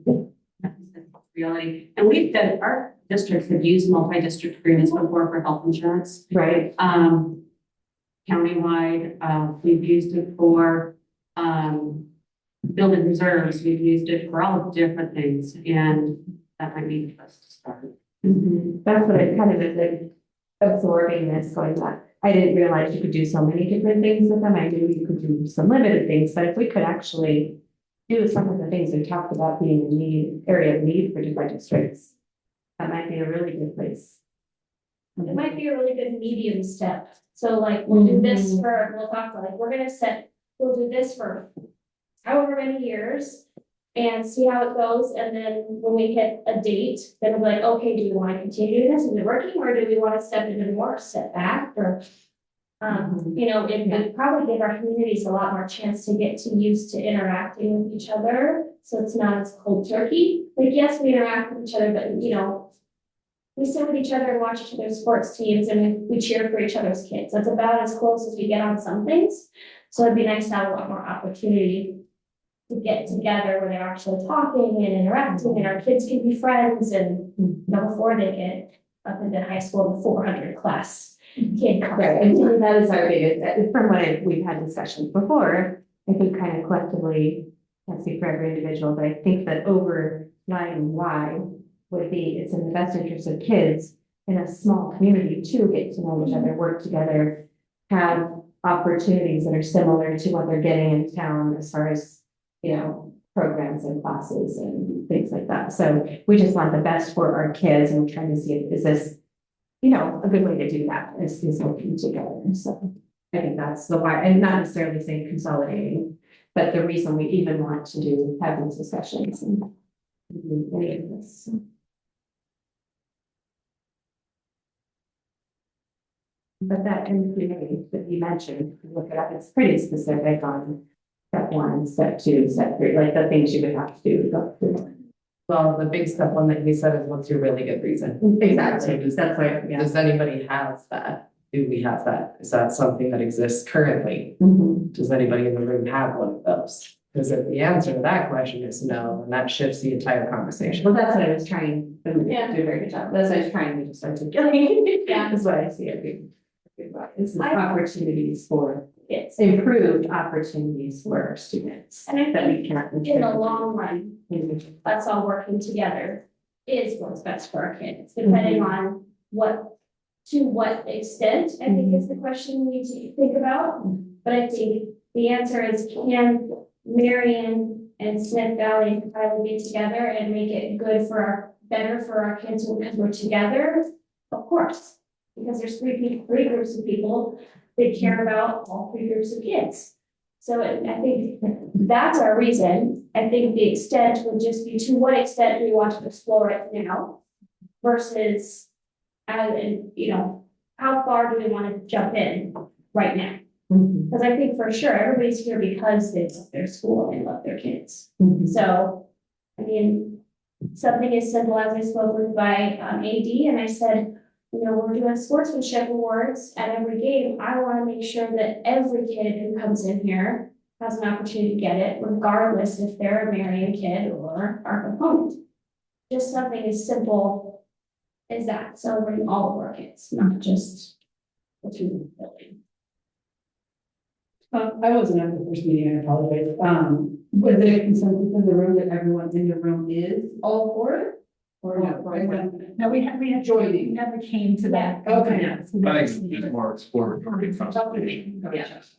Reality. And we've done, our districts have used multi-district agreements before for health insurance. Right. Countywide, we've used it for, building reserves. We've used it for all different things, and that might be the place to start. That's what it kind of is, like absorbing this, going back. I didn't realize you could do so many different things with them. I knew you could do some limited things, but if we could actually do some of the things we talked about being a need, area of need for different districts, that might be a really good place. It might be a really good medium step. So like, we'll do this for, we'll talk like, we'll do this for however many years and see how it goes. And then when we hit a date, then we'll be like, okay, do we want to continue doing this? Is it working? Or do we want to step into more, step back? Or, you know, it would probably give our communities a lot more chance to get used to interacting with each other. So it's not as cold turkey. Like, yes, we interact with each other, but you know, we sit with each other and watch each other's sports teams and we cheer for each other's kids. That's about as close as we get on some things. So it'd be nice to have a lot more opportunity to get together where they're actually talking and interacting and our kids can be friends and, you know, before they get up into high school, the 400 class kid. Right, and that is our biggest, from what we've had discussions before, I think kind of collectively, can't speak for every individual, but I think that overriding why would be, it's in the best interest of kids in a small community to get to know each other, work together, have opportunities that are similar to what they're getting in town as far as, you know, programs and classes and things like that. So we just want the best for our kids and we're trying to see if, is this, you know, a good way to do that is working together. So I think that's the why, and not necessarily saying consolidating, but the reason we even want to have these discussions and do any of this. So. But that community that you mentioned, look it up, it's pretty specific on step 1, step 2, step 3, like the things you would have to do to go through. Well, the big step one that we said is what's your really good reason? Exactly, that's why, yeah. Does anybody have that? Do we have that? Is that something that exists currently? Mhm. Does anybody in the room have one of those? Because if the answer to that question is no, then that shifts the entire conversation. Well, that's what I was trying, to do a very good job, that's what I was trying to just articulate. Yeah. That's what I see it. This is I- opportunities for, It's improved opportunities for our students And I that think we can't. in the long run, Mhm. us all working together is what's best for our kids, depending on to what extent, I think is the question we need to think about. But I think the answer is, can Marion and Smith Valley and Kylie get together and make it good better for our kids because we're together? Of course, because there's three groups of people they care about all three groups of kids. So I think that's our reason. I think the extent would just be to what extent do we want to explore it now versus, and, you know, how far do we want to jump in right now? Because I think for sure, everybody's here because they love their school and they love their kids. So, I mean, something as simple as I spoke with my AD and I said, you know, we're doing sportsmanship awards at every game. I want to make sure that every kid who comes in here has an opportunity to get it, regardless if they're a Marion kid or our opponent. Just something as simple as that, celebrating all of our kids, not just the two in the building. I wasn't at the first meeting, I apologize. Was there a consensus in the room that everyone in the room is all for it? Or no? No, we had Joining. never came to that. Okay. I think it's more exploratory consultation. Yes.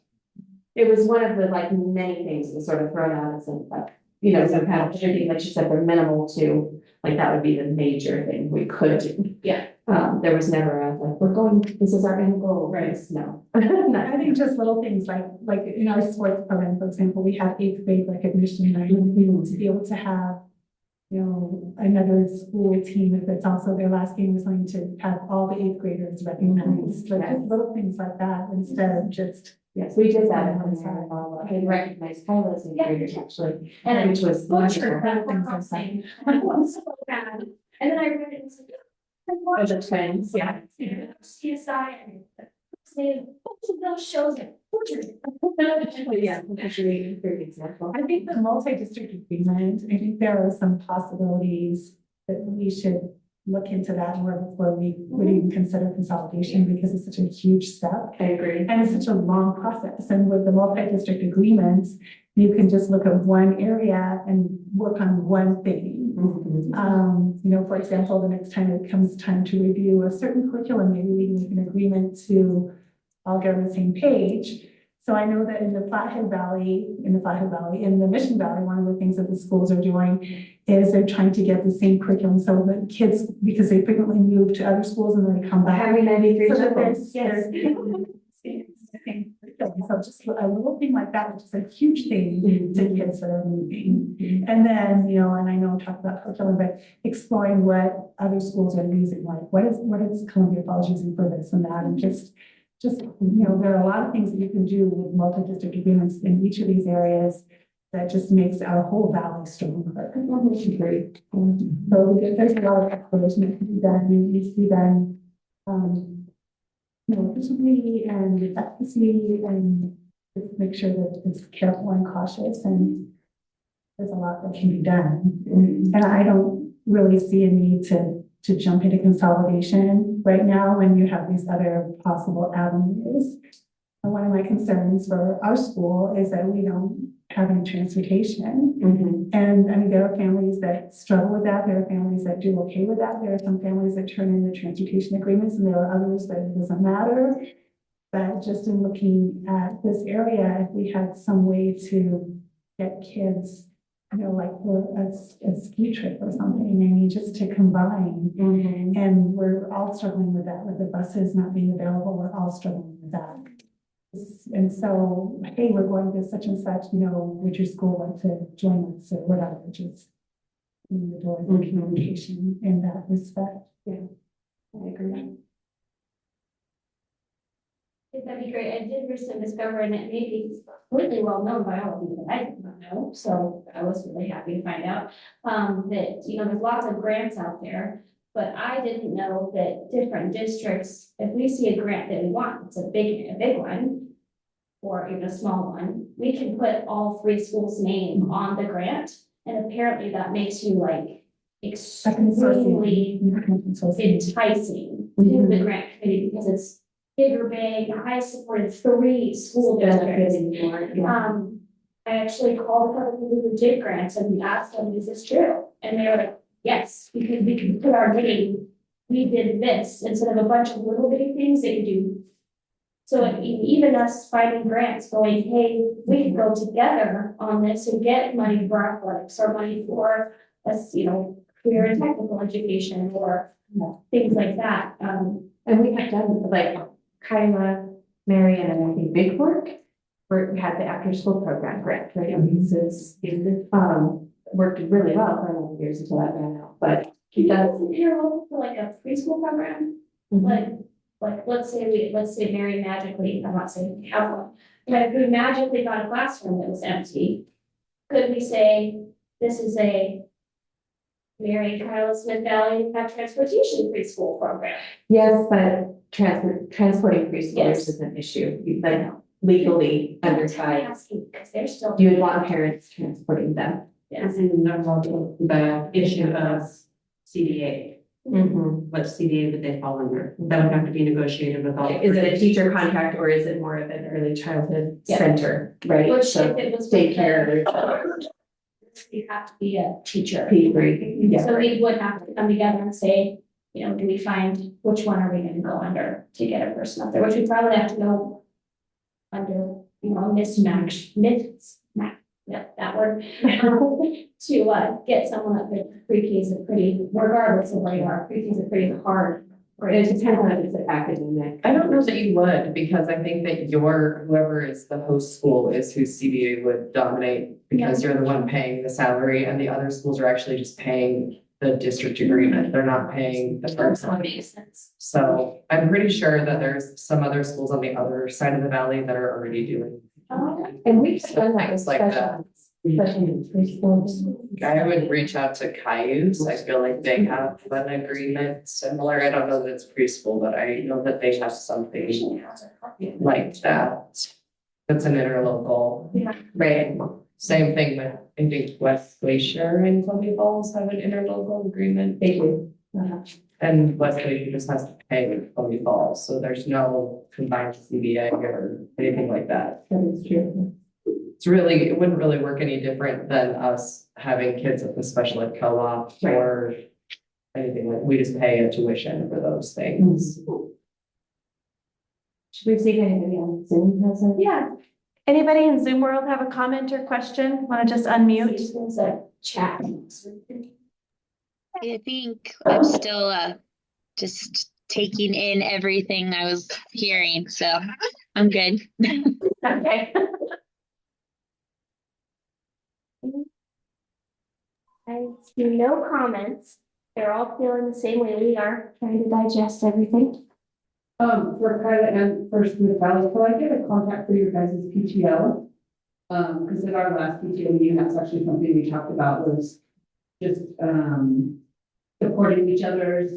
It was one of the like many things that was sort of thrown out as some like, you know, some kind of everything, like you said, they're minimal to, like, that would be the major thing we could do. Yeah. There was never a, like, we're going, this is our end goal. Right. No. I think just little things like in our sports program, for example, we have 8th grade recognition night, to be able to have, you know, another school team, if it's also their last game, is going to have all the 8th graders recognized, like just little things like that, instead of just. Yes, we did that on our, I recognized Kyla's in graders actually, And which was. butchered that things one like thing. It was so bad. And then I read it and was like, Oh, the twins, yeah. CSI and saying, both of those shows are butchered. Yeah, actually, a great example. I think the multi-district agreement, I think there are some possibilities that we should look into that more before we would even consider consolidation, because it's such a huge step. I agree. And it's such a long process, and with the multi-district agreements, you can just look at one area and work on one thing. You know, for example, the next time it comes time to review a certain curriculum, maybe we make an agreement to all get on the same page. So I know that in the Flathead Valley, in the Mission Valley, one of the things that the schools are doing is they're trying to get the same curriculum, so that kids, because they frequently move to other schools and then they come back. Having 93 So that children. So just a little thing like that, which is a huge thing to kids that are moving. And then, you know, and I know I'm talking about curriculum, but exploring what other schools are using, like what is Columbia Falls using for this and that, and just, you know, there are a lot of things that you can do with multi-district agreements in each of these areas that just makes our whole valley stronger. Great. So there's a lot of exploration that can be done, and it needs to be done, you know, efficiently and with efficacy, and just make sure that it's careful and cautious, and there's a lot that can be done. And I don't really see a need to jump into consolidation right now when you have these other possible avenues. And one of my concerns for our school is that we don't have any transportation. And I mean, there are families that struggle with that. There are families that do okay with that. There are some families that turn in the transportation agreements, and there are others that it doesn't matter. But just in looking at this area, if we had some way to get kids, you know, like for a ski trip or something, I mean, just to combine. And we're all struggling with that, with the buses not being available. We're all struggling with that. And so, hey, we're going to such and such, you know, would your school like to join us or whatever, just in the door of communication in that respect. Yeah, I agree. That'd be great. I did recently discover, and it may be completely well known by all of you, but I did not know, so I was really happy to find out. That, you know, there's lots of grants out there, but I didn't know that different districts, if we see a grant that we want, it's a big one, or even a small one, we can put all three schools' name on the grant, and apparently that makes you like extremely enticing to the grant committee, because it's bigger, big, I supported 3 school districts. I actually called a couple people who did grants and asked them, is this true? And they were like, yes, because we can put our name, we did this, instead of a bunch of little bitty things they could do. So even us finding grants going, hey, we can go together on this and get money for athletics or money for us, you know, career and technical education or things like that. And we have done, like, Kyla Marion and I think Big Fork, where we had the after-school program grant for young pieces. Worked really well for a number of years until that ran out, but Can you compare for like a preschool program? Like, let's say Mary magically, I'm not saying we have one, but if we magically got a classroom that was empty, could we say, this is a Mary and Kyla Smith Valley have transportation preschool program? yes, but transporting preschoolers Yes. is an issue, like legally under I'm five. asking, because they're still. You would want parents transporting them. As in the issue of CDA, what CDA would they fall under? That would have to be negotiated with all. Is it a teacher contract or is it more of an early childhood Yeah. center, right? Which So if it was. with daycare, the- You have to be a teacher. P3, yeah. So we would have to come together and say, you know, do we find, which one are we gonna go under to get a person up there, which we probably have to go under, you know, yep, that word. To, get someone up there, pre-K is a pretty, regardless of where you are, pre-K is a pretty hard. It depends on if it's an academic. I don't know that you would, because I think that whoever is the host school is who CBA would dominate. Because you're the one paying the salary and the other schools are actually just paying the district agreement. They're not paying the That person. makes sense. So I'm pretty sure that there's some other schools on the other side of the valley that are already doing. And we've done that with Things like that. special preschools. I would reach out to Cayuse. I feel like they have an agreement similar. I don't know that it's preschool, but I know that they have something like that. That's an interlocal. Yeah. Right. Same thing with, I think, West Glacier and Columbia Falls have an interlocal agreement. They do. And West Glacier just has to pay Columbia Falls, so there's no combined CBA or anything like that. That is true. It's really, it wouldn't really work any different than us having kids at the special ed co-op or anything like, we just pay a tuition for those things. Should we see if anybody on Zoom has a? Yeah. Anybody in Zoom world have a comment or question? Want to just unmute? There's a chat. I think I'm still just taking in everything I was hearing, so I'm good. Okay. I see no comments. They're all feeling the same way we are, trying to digest everything. For Kyla and first with Kyla, could I get a contact for your guys' PTO? Because at our last PTO meeting, that's actually something we talked about was just, supporting each other's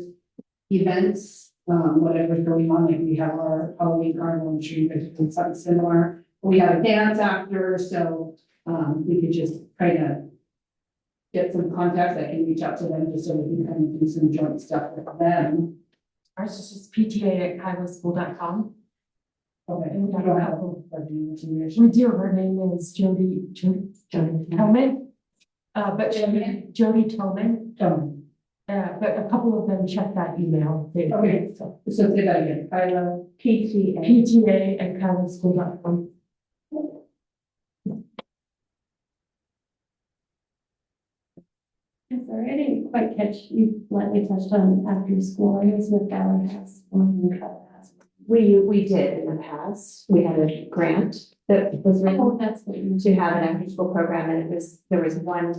events, whatever's going on, like we have our Halloween carnival, I'm sure you guys have done something similar. We have a dance after, so, we could just kind of get some contacts, I can reach out to them just so we can kind of do some joint stuff with them. Ours is just pta@kylaschool.com. Okay, and I don't have a We do, her name is Jody Tillman. But Jody Tillman, but a couple of them check that email. Okay, so say that again, Kyla. pta@kylaschool.com. I'm sorry, I didn't quite catch, you lightly touched on after school, I guess with Gallup has one and Cut has one. We did in the past. We had a grant that was written Oh, that's what you. to have an after-school program, and there was one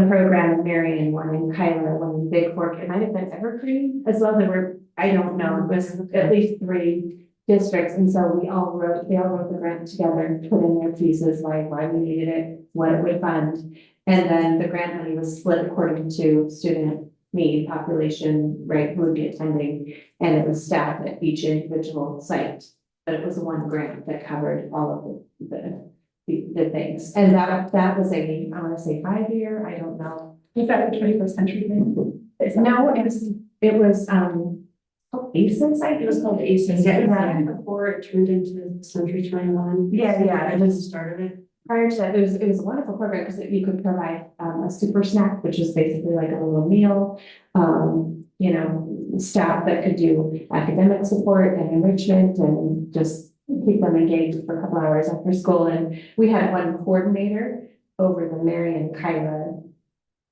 program in Marion, one in Kyla, one in Big Fork. It might have been Evergreen as well. There were, I don't know, it was at least 3 districts, and so they all wrote the grant together, put in their pieces, like why we needed it, what it would fund. And then the grant money was split according to student need, population, right, who would be attending, and it was staffed at each individual site. But it was one grant that covered all of the things. And that was I want to say 5-year, I don't know. Was that the 21st century thing? No, it was ACES, I think. It was called ACES. Yeah. Before it turned into Century 21. Yeah. I just started it. Prior to that, it was a wonderful program because you could provide a super snack, which is basically like a little meal. Staff that could do academic support and enrichment and just keep them engaged for a couple hours after school. And we had one coordinator over the Marion Kyla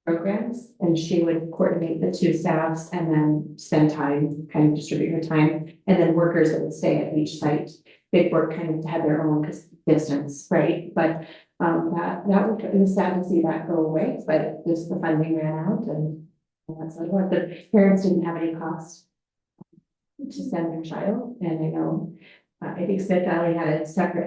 programs, and she would coordinate the 2 staffs and then spend time, kind of distribute her time, and then workers that would stay at each site Big Work kind of had their own distance, right? But that would, it was sad to see that go away, but just the funding ran out and that's what the parents didn't have any cost to send their child. And I know, I think Smith Valley had a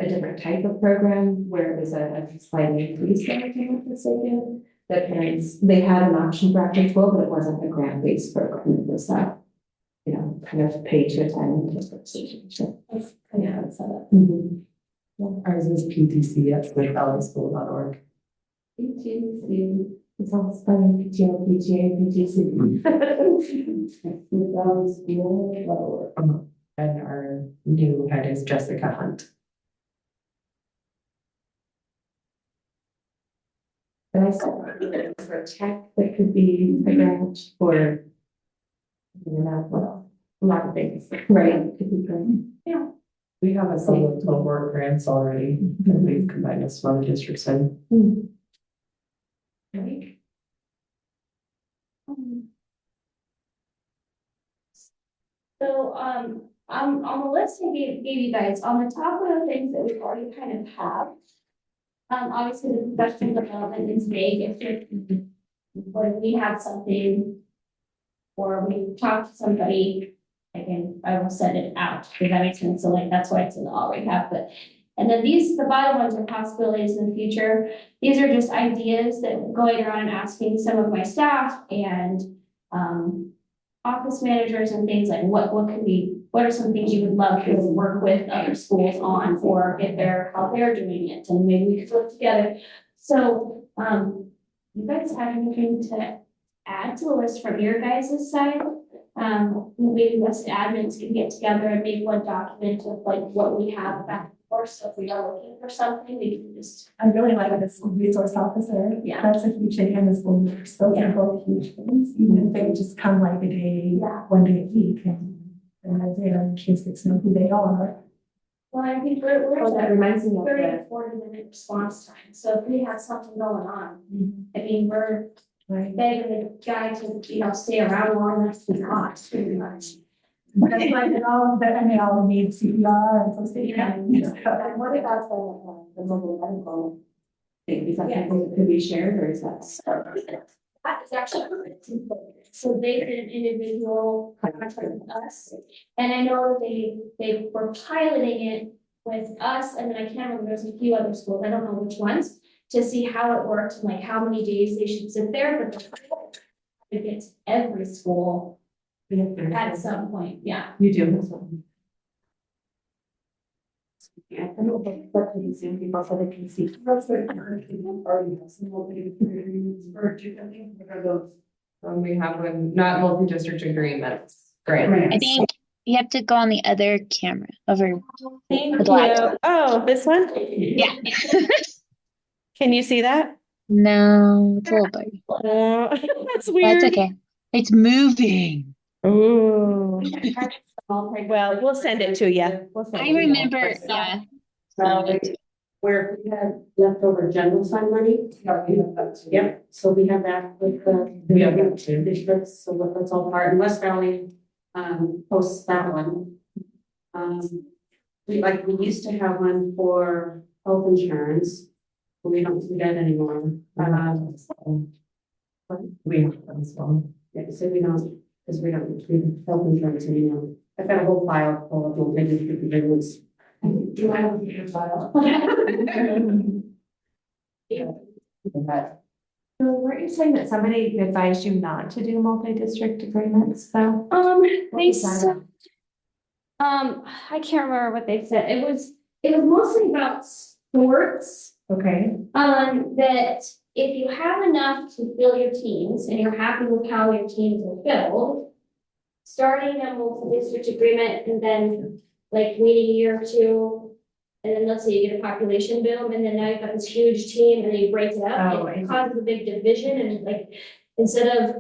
different type of program where it was a sliding increase, if I'm not mistaken. The parents, they had an option for after school, but it wasn't a grant-based program. It was kind of pay to attend. Yeah, it's Ours is PTC at smithvalleyschool.org. PTC. It's all spelling PTO, PTA, PTC. And our new head is Jessica Hunt. And I said, for tech, that could be a grant for, a lot of things, right? Could be great. Yeah. We have a couple of cohort grants already that we've combined with some other districts in. Right. So, on the list I gave you guys, on the top of the things that we've already kind of have. Obviously the professional development is vague, if when we have something. Or we talk to somebody, again, I will send it out, does that make sense? So like, that's why it's in the already have, but. And then the bottom ones are possibilities in the future. These are just ideas that going around and asking some of my staff and, office managers and things like what are some things you would love to work with other schools on, or if how they're doing it, and maybe we could work together. So, you guys have anything to add to the list from your guys' side? Maybe us admins can get together and make one document of like what we have back and forth. So if we are looking for something, we can just. I really like the school resource officer. Yeah. That's a huge thing, and the school nurse, those are both huge things, even if they just come like a day, one day a week, and they're there, and kids get to know who they are. Well, I think we're That reminds me of 30 the, to 40-minute response time. So if we have something going on, I mean, we're Right. begging the guy to, stay around long enough to not, pretty much. That's like they all need CPR and first aid. and what about the mobile medical thing? Is that something that could be shared, or is that? That is actually. So they did an individual contract with us, and I know that they were piloting it with us, and then I can't remember, there's a few other schools, I don't know which ones, to see how it worked, and like how many days they should sit there, but it gets every school at some point, yeah. You do as well. Yeah, I don't know, but the Zoom people so they can see. We have one, not multi-district agreements, grant. I think you have to go on the other camera over. Thank The black. you. Oh, this one? Yeah. Can you see that? No, it's a little blurry. Oh, that's That's weird. okay. It's moving. Ooh. Well, we'll send it to you. I remember, yeah. Where we had leftover general fund money. Yep, so we have that with the. We have that too. Districts, so that's all part, and West Valley, posts that one. We used to have one for health insurance, but we don't do that anymore. We have that as well. Yeah, so we don't, because we don't do health insurance anymore. I've got a whole file full of them, maybe agreements. Do I have a file? So weren't you saying that somebody advised you not to do multi-district agreements though? They said, I can't remember what they said. It was mostly about sports. Okay. That if you have enough to fill your teams and you're happy with how your teams are filled, starting a multi-district agreement and then like waiting a year or two, and then let's say you get a population boom, and then now you've got this huge team and then you break it up, Oh, it causes a big division, and like, instead of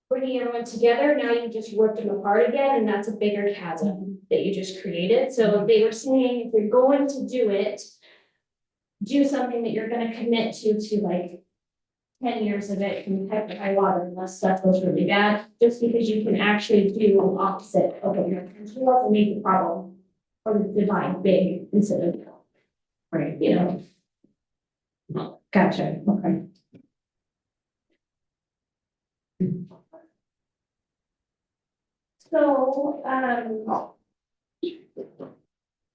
bringing everyone together, now you just ripped them apart again, and that's a bigger chasm that you just created. So they were saying, if you're going to do it, do something that you're gonna commit to like 10 years of it from heck to high water unless stuff goes really bad, just because you can actually do opposite of what your intention was and make the problem or divide big instead of, Right. you know. Gotcha, okay. So,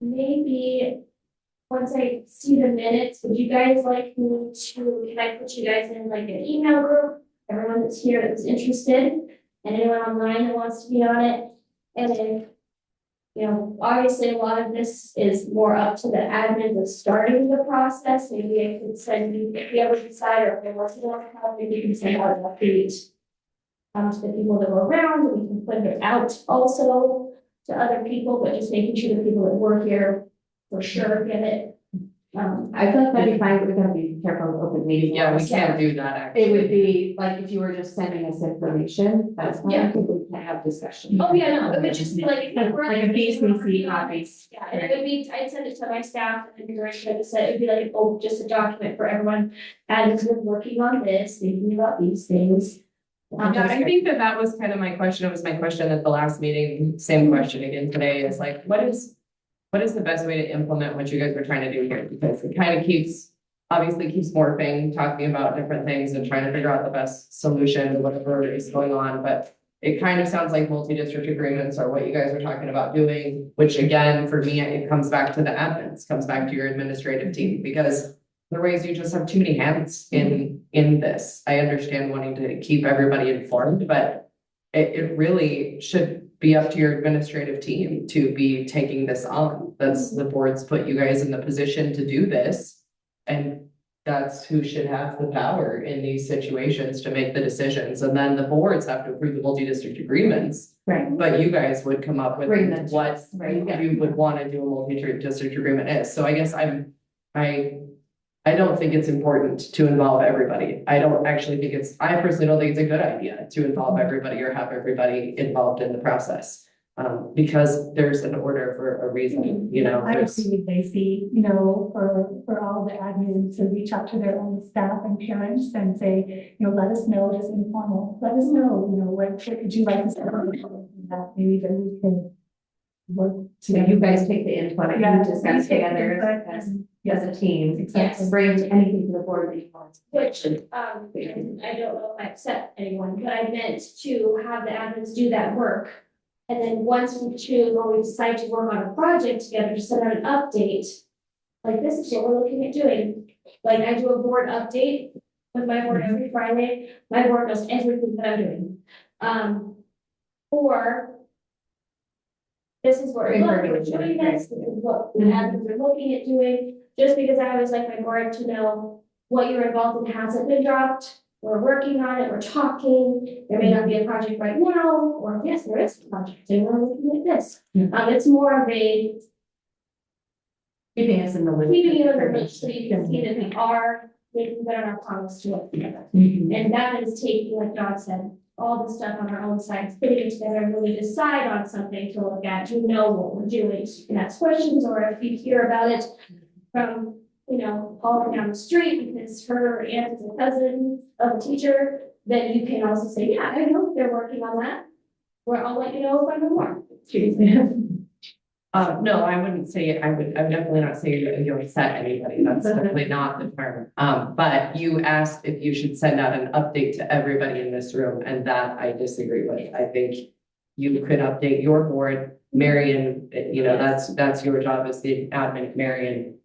maybe once I see the minutes, would you guys like me to, can I put you guys in like an email group? Everyone that's here that's interested, and anyone online that wants to be on it, and then, you know, obviously a lot of this is more up to the admin of starting the process. Maybe I could send you, if you ever decide, or if they're working on it, maybe you can send out an update to the people that were around, and we can put it out also to other people, but just making sure the people that work here for sure get it. I feel like that'd be fine, but we gotta be careful with open meeting. Yeah, we laws. can't do that actually. It would be like if you were just sending us information, that's fine, Yeah. we can have discussion. Oh, yeah, no, it would just be like. Like a BCC copies. Yeah, and it would be, I'd send it to my staff and the director, I said, it'd be like, oh, just a document for everyone. And has been working on this, thinking about these things. Yeah, I think that was kind of my question. It was my question at the last meeting. Same question again today is like, what is the best way to implement what you guys were trying to do here? Because it kind of obviously keeps morphing, talking about different things and trying to figure out the best solution to whatever is going on. But it kind of sounds like multi-district agreements are what you guys are talking about doing, which again, for me, it comes back to the admins, comes back to your administrative team, because otherwise you just have too many hands in this. I understand wanting to keep everybody informed, but it really should be up to your administrative team to be taking this on. That's the board's put you guys in the position to do this. And that's who should have the power in these situations to make the decisions. And then the boards have to approve the multi-district agreements. Right. But you guys would come up with Bring them to what us, right, yeah. you would want to do a multi-district agreement is. So I guess I don't think it's important to involve everybody. I personally don't think it's a good idea to involve everybody or have everybody involved in the process. Because there's an order for a reason, you know. I would see with Lacey, you know, for all the admins to reach out to their own staff and parents and say, you know, let us know, just informal, let us know, you know, what would you like to say? That maybe then we can work So together. you guys take the input and Yeah, you discuss we take together input as and- a team. Yes. Bring anything to the board that you want. Which, and I don't know if I upset anyone, but I meant to have the admins do that work. And then once we choose, when we decide to work on a project together, to send out an update. Like, this is what we're looking at doing. Like, I do a board update with my board every Friday. My board knows everything that I'm doing. Or this is where we're doing this, this is what the admins are looking at doing. Just because I always like my board to know what you're involved in hasn't been dropped. We're working on it, we're talking, there may not be a project right now, or yes, there is a project, and we're looking at this. It's more of a Keeping us in the loop. keeping you in the loop, so you can see that we are making better our promise to work together. Mhm. And that is taking, like Don said, all the stuff on our own side, putting it together, and when we decide on something to look at, you know what we're doing, so you can ask questions, or if you hear about it from, you know, Paula down the street, because her aunt is a cousin of a teacher, then you can also say, yeah, I know they're working on that. Or I'll let you know if I know more. No, I wouldn't say, I would definitely not say you upset anybody, that's definitely not the term. But you asked if you should send out an update to everybody in this room, and that I disagree with. I think you could update your board, Marion, you know, that's your job as the admin, Marion.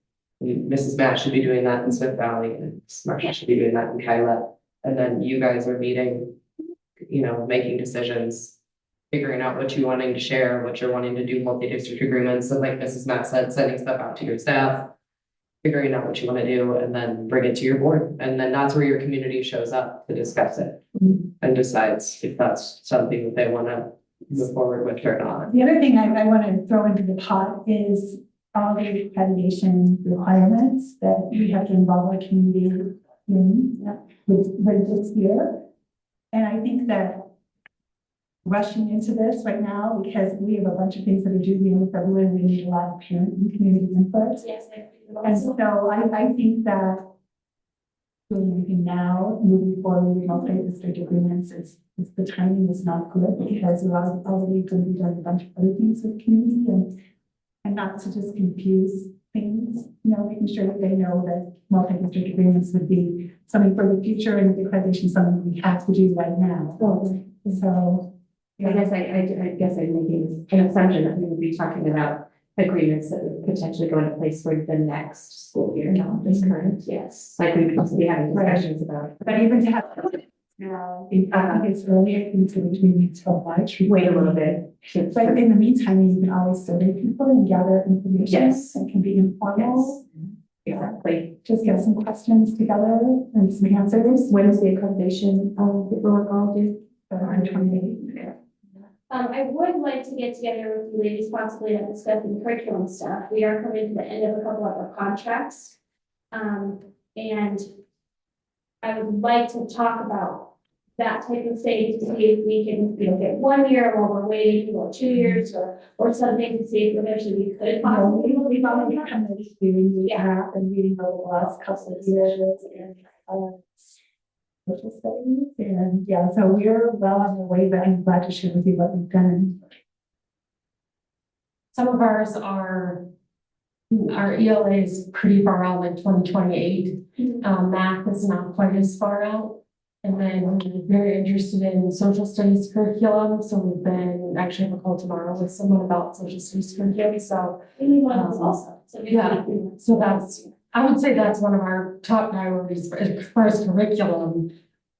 Mrs. Matt should be doing that in Smith Valley, and Marsha should be doing that in Kyla. And then you guys are meeting, you know, making decisions, figuring out what you're wanting to share, what you're wanting to do, multi-district agreements, and like Mrs. Matt said, sending stuff out to your staff, figuring out what you want to do, and then bring it to your board. And then that's where your community shows up to discuss it and decides if that's something that they want to move forward with or not. The other thing I want to throw into the pot is all the accreditation requirements that we have to involve our community in with this year. And I think that rushing into this right now, because we have a bunch of things that are due the end of February, we need a lot of parent and community input. Yes, And so I think that doing anything now, moving forward with multi-district agreements, the timing is not good, because we're already going to be doing a bunch of other things with community, and And not to just confuse things, making sure that they know that multi-district agreements would be something for the future and the accreditation, something we have to do right now. So, I guess I guess I'm making an assumption that we would be talking about agreements that would potentially go into place for the next school year, not this current. Yes. Like we would just be having discussions about. but even to have, I think it's earlier into between until March. Wait a little bit. But in the meantime, you can always survey people and gather information. Yes. It can be informal. Exactly. Just get some questions together and some answers. When is the accreditation, paperwork all due? On 28th. I would like to get together with you ladies possibly and discuss the curriculum stuff. We are coming to the end of a couple of our contracts. And I would like to talk about that type of thing to see if we can, get 1 year while we're waiting, or 2 years or something to see if eventually we could possibly. We've already committed to have and reading over the last couple of years and, social studies, and yeah, so we're well on the way, but I'm glad to share with you what we've done. Some of ours are, our ELA is pretty far out, like 2028. Math is not quite as far out. And then we're very interested in social studies curriculum. So we've been actually have a call tomorrow with someone about social studies curriculum. So We need one of those also. So maybe yeah. we can- So that's, I would say that's one of our top priorities for, as far as curriculum.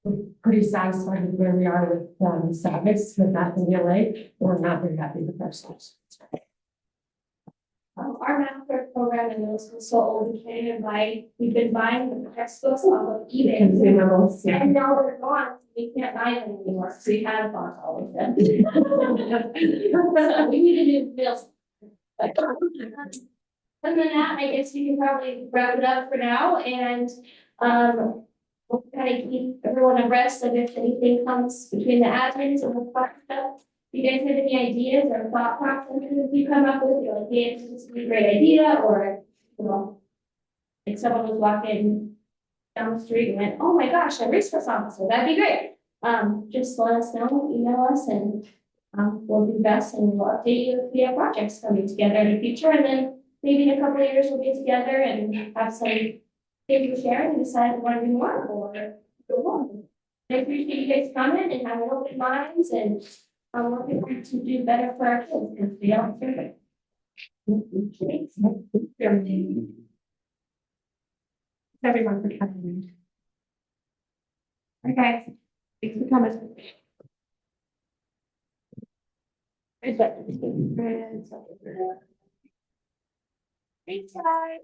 We're pretty satisfied with where we are with SABIS, with math and ELA. We're not very happy with our schools. Our math program in middle school is so old, we can't even buy, we've been buying the textbooks off of eBay. Consumables, yeah. And now they're gone, we can't buy them anymore, so we have bought all of them. So we need a new bill. Other than that, I guess we can probably wrap it up for now, and, we'll kind of keep everyone abreast of if anything comes between the admins and the park stuff. If you guys have any ideas or thought processes you come up with, you're like, hey, this is a great idea, or, if someone was walking down the street and went, oh my gosh, a resource officer, that'd be great. Just let us know, email us, and, we'll do best, and we'll update you if we have projects coming together in the future, and then maybe in a couple of years we'll get together and have some things to share and decide if we want to do more or go on. I appreciate you guys coming and having open minds, and I'm working hard to do better for our kids because they are perfect. Thanks. Everyone for coming. Okay, thanks for coming. Thanks, guys.